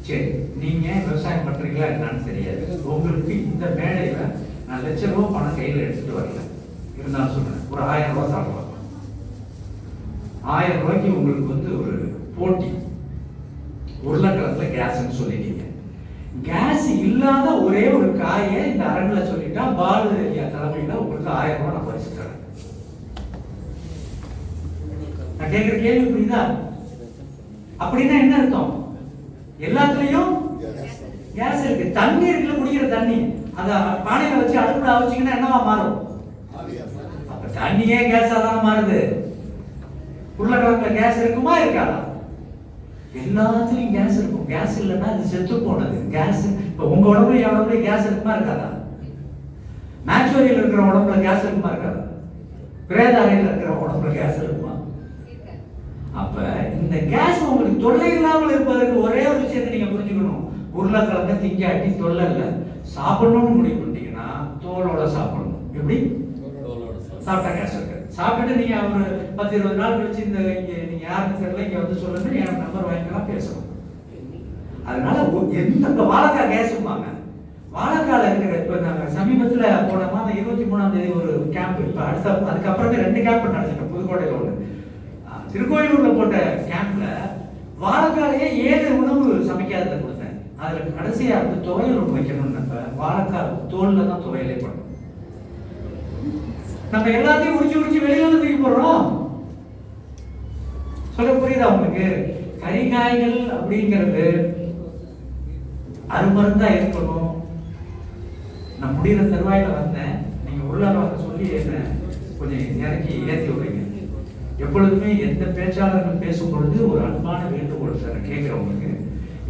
சரி, நீங்க விவசாயம் பண்றீங்களா என்னன்னு தெரியாது. உங்களுக்கு இந்த மேடையில நான் ₹1,00,000 பணம் கையில எடுத்துட்டு வரல, இருந்தாலும் சொல்றேன், ஒரு ₹1000 சாப்பிடலாம். ₹1000 உங்களுக்கு ஒரு போட்டி. உருளைக்கிழங்குல கேஸ்ன்னு சொல்லிட்டீங்க. கேஸ் இல்லாத ஒரே ஒரு காயை இந்த அரங்குல சொல்லிட்டா பாலு ஐயா தலைமையில உங்களுக்கு ₹1000 நான் பரிசு தரேன். நான் கேட்கிற கேள்வி புரியுதா? அப்படின்னா என்ன அர்த்தம்? எல்லாத்துலயும் கேஸ் இருக்கு. தண்ணி இருக்குல்ல, குடிக்கிற தண்ணி, அத பானையில வச்சு அடுப்புல வச்சீங்கன்னா என்னவா மாறும்? அப்ப தண்ணியே கேஸா தான் மாறுது. உருளைக்கிழங்குல கேஸ் இருக்குமா இருக்காதா? எல்லாத்துலயும் கேஸ் இருக்கும். கேஸ் இல்லைன்னா அது செத்து போனது. கேஸ் இப்ப உங்க உடம்புல என் உடம்புல கேஸ் இருக்குமா இருக்காதா? மேச்சுவரியில் இருக்கிற உடம்புல கேஸ் இருக்குமா இருக்காதா? பிரேதாரையில் இருக்கிற உடம்புல கேஸ் இருக்குமா? அப்ப இந்த கேஸ் உங்களுக்கு தொல்லை இல்லாமல் இருப்பதற்கு ஒரே ஒரு விஷயத்தை நீங்க புரிஞ்சுக்கணும். உருளைக்கிழங்க திங்காட்டி தொல்லை இல்லை. சாப்பிடணும்னு முடிவு பண்ணிட்டீங்கன்னா தோலோட சாப்பிடணும். எப்படி சாப்பிட்டா கேஸ் இருக்கு. சாப்பிட்டு நீங்க ஒரு 10-20 நாள் கழிச்சு இந்த நீங்க யாருன்னு தெரியல இங்க வந்து சொல்லுங்க, எனக்கு நம்பர் வாங்கிக்கலாம், பேசணும். அதனால எந்த வாழைக்காய் கேஸுமாங்க. வாழைக்கால இருக்கிற இப்ப நாங்க சமீபத்துல போன மாதம் 23ஆம் தேதி ஒரு கேம்ப், இப்ப அடுத்த அதுக்கப்புறமே 2 கேம்ப் நடத்திட்டோம். புதுக்கோட்டையில ஒண்ணு, திருக்கோயிலூர்ல போட்ட கேம்ப்ல வாழைக்காலையே 7 உணவு சமைக்காத கொடுத்தேன். அதுல கடைசியா துவையல் ஒன்று வைக்கணும். நம்ம வாழைக்காய் தோல்ல தான் துவையலே பண்ணணும். நம்ம எல்லாத்தையும் உரிச்சு வெளியில தூக்கி போடுறோம். சொல்ல புரியுதா உங்களுக்கு? கறிகாய்கள் அப்படிங்கிறது அருமருந்தா இருக்கணும். நான் முடிகிற தருவாயில வந்தேன். நீங்க உள்ள சொல்லி என்ன கொஞ்சம் இறக்கி ஏற்றி விடுறீங்க. எப்பொழுதுமே எந்த பேச்சாளர்கள் பேசும் பொழுது ஒரு அன்பான வேண்டுகோள் சார் கேட்கிறவங்களுக்கு,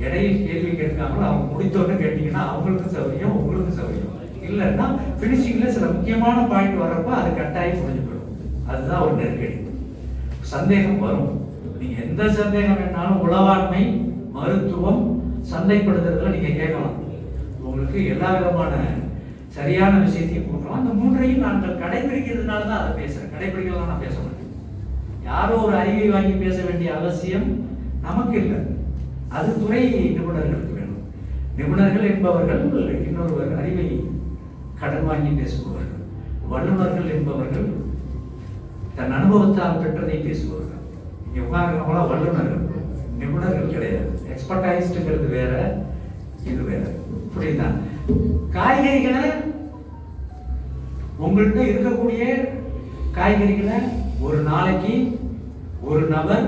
இடையில் கேள்வி கேட்காமல் அவங்க முடித்தோன்னு கேட்டீங்கன்னா அவங்களுக்கும் சௌகரியம், உங்களுக்கும் சௌகரியம். இல்லைன்னா பினிஷிங்ல சில முக்கியமான பாயிண்ட் வர்றப்ப அது கட்டாயம் முடிஞ்சு போயிடும். அதுதான் ஒரு நெருக்கடி. சந்தேகம் வரும். நீங்க எந்த சந்தேகம் வேணாலும் உளவாண்மை, மருத்துவம், சந்தைப்படுத்துறதுல நீங்க கேட்கலாம். உங்களுக்கு எல்லா விதமான சரியான விஷயத்தையும் கொடுக்கலாம். அந்த 3ஐயும் நாங்கள் கடைபிடிக்கிறதுனால தான் அதை பேசுறேன். கடைபிடிக்கலாம் நான் பேச மாட்டேன். யாரோ ஒரு அறிவை வாங்கி பேச வேண்டிய அவசியம் நமக்கு இல்லை. அது துறை நிபுணர்களுக்கு வேணும். நிபுணர்கள் என்பவர்கள் இன்னொருவர் அறிவை கடன் வாங்கி பேசுபவர்கள். வல்லுநர்கள் என்பவர்கள் தன் அனுபவத்தால் பெற்றதை பேசுபவர்கள். இங்க உட்கார்றவங்களா வல்லுநர்கள், நிபுணர்கள் கிடையாது. எக்ஸ்பர்டைஸ்டுங்கிறது வேற, இது வேற. புரியுதா? காய்கறிகளை உங்கள்கிட்ட இருக்கக்கூடிய காய்கறிகளை ஒரு நாளைக்கு ஒரு நபர்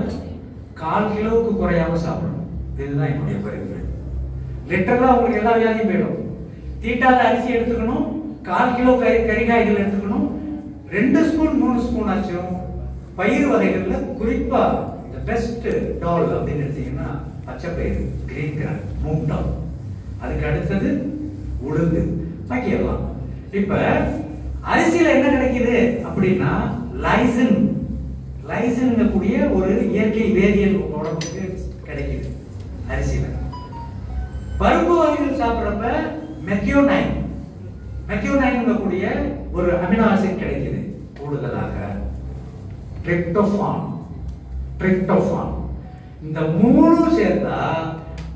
1/4 கிலோவுக்கு குறையாம சாப்பிடணும். இதுதான் என்னுடைய பரிந்துரை. லிட்டரலா உங்களுக்கு எல்லா வியாதியும் போயிடும். தீட்டாத அரிசி எடுத்துக்கணும், 1/4 கிலோ கறிகாய்கள் எடுத்துக்கணும், 2 ஸ்பூன் 3 ஸ்பூன் ஆச்சும் பயிர் வகைகள்ல குறிப்பா இந்த பெஸ்ட் டால் அப்படின்னு எடுத்தீங்கன்னா பச்சை பயிர், கிரீன் கிராம், மூங் டால். அதுக்கு அடுத்தது உளுந்து, பாக்கி எல்லாம். இப்ப அரிசியில என்ன கிடைக்குது அப்படின்னா லைசின், லைசின் கூடிய ஒரு இயற்கை வேதியியல் உடம்புக்கு கிடைக்குது அரிசியில. பருப்பு வகைகள் சாப்பிடுறப்ப மெத்தியோனைன், மெத்தியோனைன் கூடிய ஒரு அமினோ ஆசிட் கிடைக்குது. கூடுதலாக டிரிப்டோபான், டிரிப்டோபான். இந்த 3 சேர்த்தா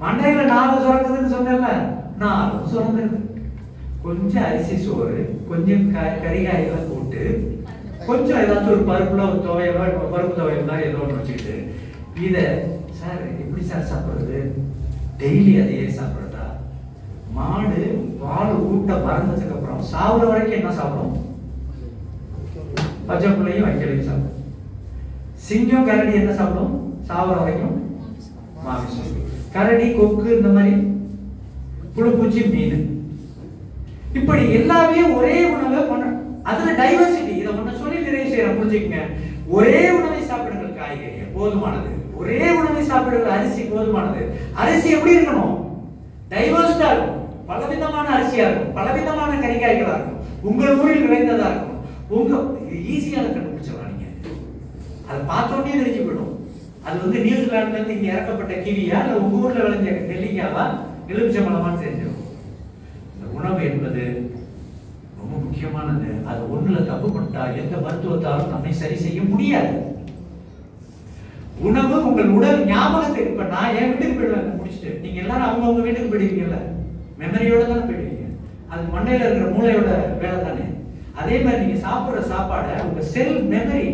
மண்டையில 4 சுரக்குதுன்னு சொன்னேன்ல, 4 சுரந்துருக்கு. கொஞ்சம் அரிசி சோறு, கொஞ்சம் கறிகாய்களை போட்டு, கொஞ்சம் ஏதாச்சும் ஒரு பருப்புல ஒரு துவையலோ பருப்பு துவையல் மாதிரி ஏதோ ஒன்று வச்சுக்கிட்டு இதை சார் எப்படி சார் சாப்பிட்றது? டெய்லி அதையே சாப்பிட்றதா? மாடு பால் ஊட்ட மறந்ததுக்கு அப்புறம் சாப்பிட வரைக்கும் என்ன சாப்பிடும்? பச்சை பிள்ளையும் வைக்கலையும் சாப்பிடும். சிங்கம் கரடி என்ன சாப்பிடும்? சாப்பிட வரைக்கும் மாமிசம். கரடி, கொக்கு, இந்த மாதிரி புழுப்பூச்சி, மீன், இப்படி எல்லாமே ஒரே உணவை பண்ண. அதுல டைவர்சிட்டி. இதை ஒண்ணு சொல்லி நிறைவு செய்யற, புரிஞ்சுக்கங்க. ஒரே உணவை சாப்பிடுங்கள், காய்கறி போதுமானது. ஒரே உணவை சாப்பிடுங்கள், அரிசி போதுமானது. அரிசி எப்படி இருக்கணும்? டைவர்ஸ்டா இருக்கும். பலவிதமான அரிசியா இருக்கும், பலவிதமான கறிகாய்களா இருக்கும், உங்கள் ஊரில் விளைந்ததா இருக்கும். உங்க ஈஸியான கண்டுபிடிச்சிடலாம். நீங்க அதை பார்த்தோன்னே தெரிஞ்சு போயிடும். அது நியூசிலாந்துல இருந்து இங்க இறக்கப்பட்ட கிவியா இல்ல உங்க ஊர்ல விளைஞ்ச நெல்லிக்காவா எலுமிச்சம்பழமான்னு தெரிஞ்சிடும். இந்த உணவு என்பது ரொம்ப முக்கியமானது. அது ஒண்ணுல தப்பு பண்ணிட்டா எந்த மருத்துவத்தாலும் நம்மை சரி செய்ய முடியாது. உணவு உங்கள் உடல் ஞாபகத்தை. இப்ப நான் என் வீட்டுக்கு போயிடுவேன் முடிச்சுட்டு, நீங்க எல்லாரும் அவங்கவுங்க வீட்டுக்கு போயிடுவீங்கல்ல, மெமரியோட தானே போயிடுவீங்க. அது மண்டையில இருக்கிற மூளையோட வேலை தானே. அதே மாதிரி நீங்க சாப்பிடுற சாப்பாடை உங்க செல் மெமரி,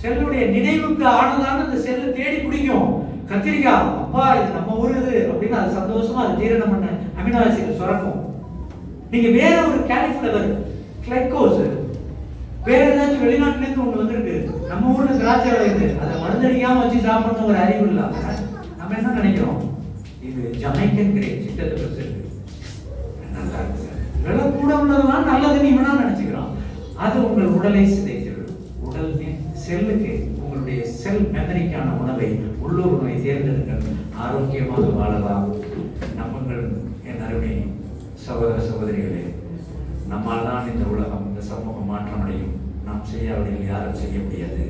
செல்லுடைய நினைவுக்கு ஆனதான அந்த செல்லு தேடி பிடிக்கும். கத்திரிக்காய், அப்பா இது நம்ம ஊரு அப்படின்னு அது சந்தோஷமா அது ஜீரணம் பண்ண அமினோ ஆசிட் சுரக்கும். நீங்க வேற ஒரு காலிஃபிளவர், கிளைக்கோஸ், வேற ஏதாச்சும் வெளிநாட்டுல இருந்து ஒண்ணு வந்திருக்கு, நம்ம ஊர்ல திராட்சை விளையுது, அதை மருந்தடிக்காம வச்சு சாப்பிடணும் ஒரு அறிவு இல்லாம நம்ம என்ன நினைக்கிறோம்? இது ஜமைக்கன் கிரேப், சிட்டத்தை இருக்கு, நல்லா இருக்கு சார், விலை கூட உள்ளதெல்லாம் நல்லது நீ வேணா நினைச்சுக்கிறோம். அது உங்கள் உடலை சிதைத்துவிடும். உடல் செல்லுக்கு, உங்களுடைய செல் மெமரிக்கான உணவை, உள்ளூர் உணவை தேர்ந்தெடுங்கள். ஆரோக்கியமாக வாழலாம். நம்புங்கள் என் அருமை சகோதர சகோதரிகளே, நம்மால் தான் இந்த உலகம், இந்த சமூகம் மாற்றம் அடையும். நாம் செய்யாவிடில் யாரும் செய்ய முடியாது.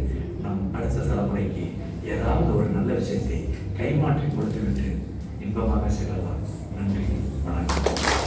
நம் அடுத்த தலைமுறைக்கு ஏதாவது ஒரு நல்ல விஷயத்தை கைமாற்றி கொடுத்துவிட்டு இன்பமாக செல்லலாம். நன்றி, வணக்கம்.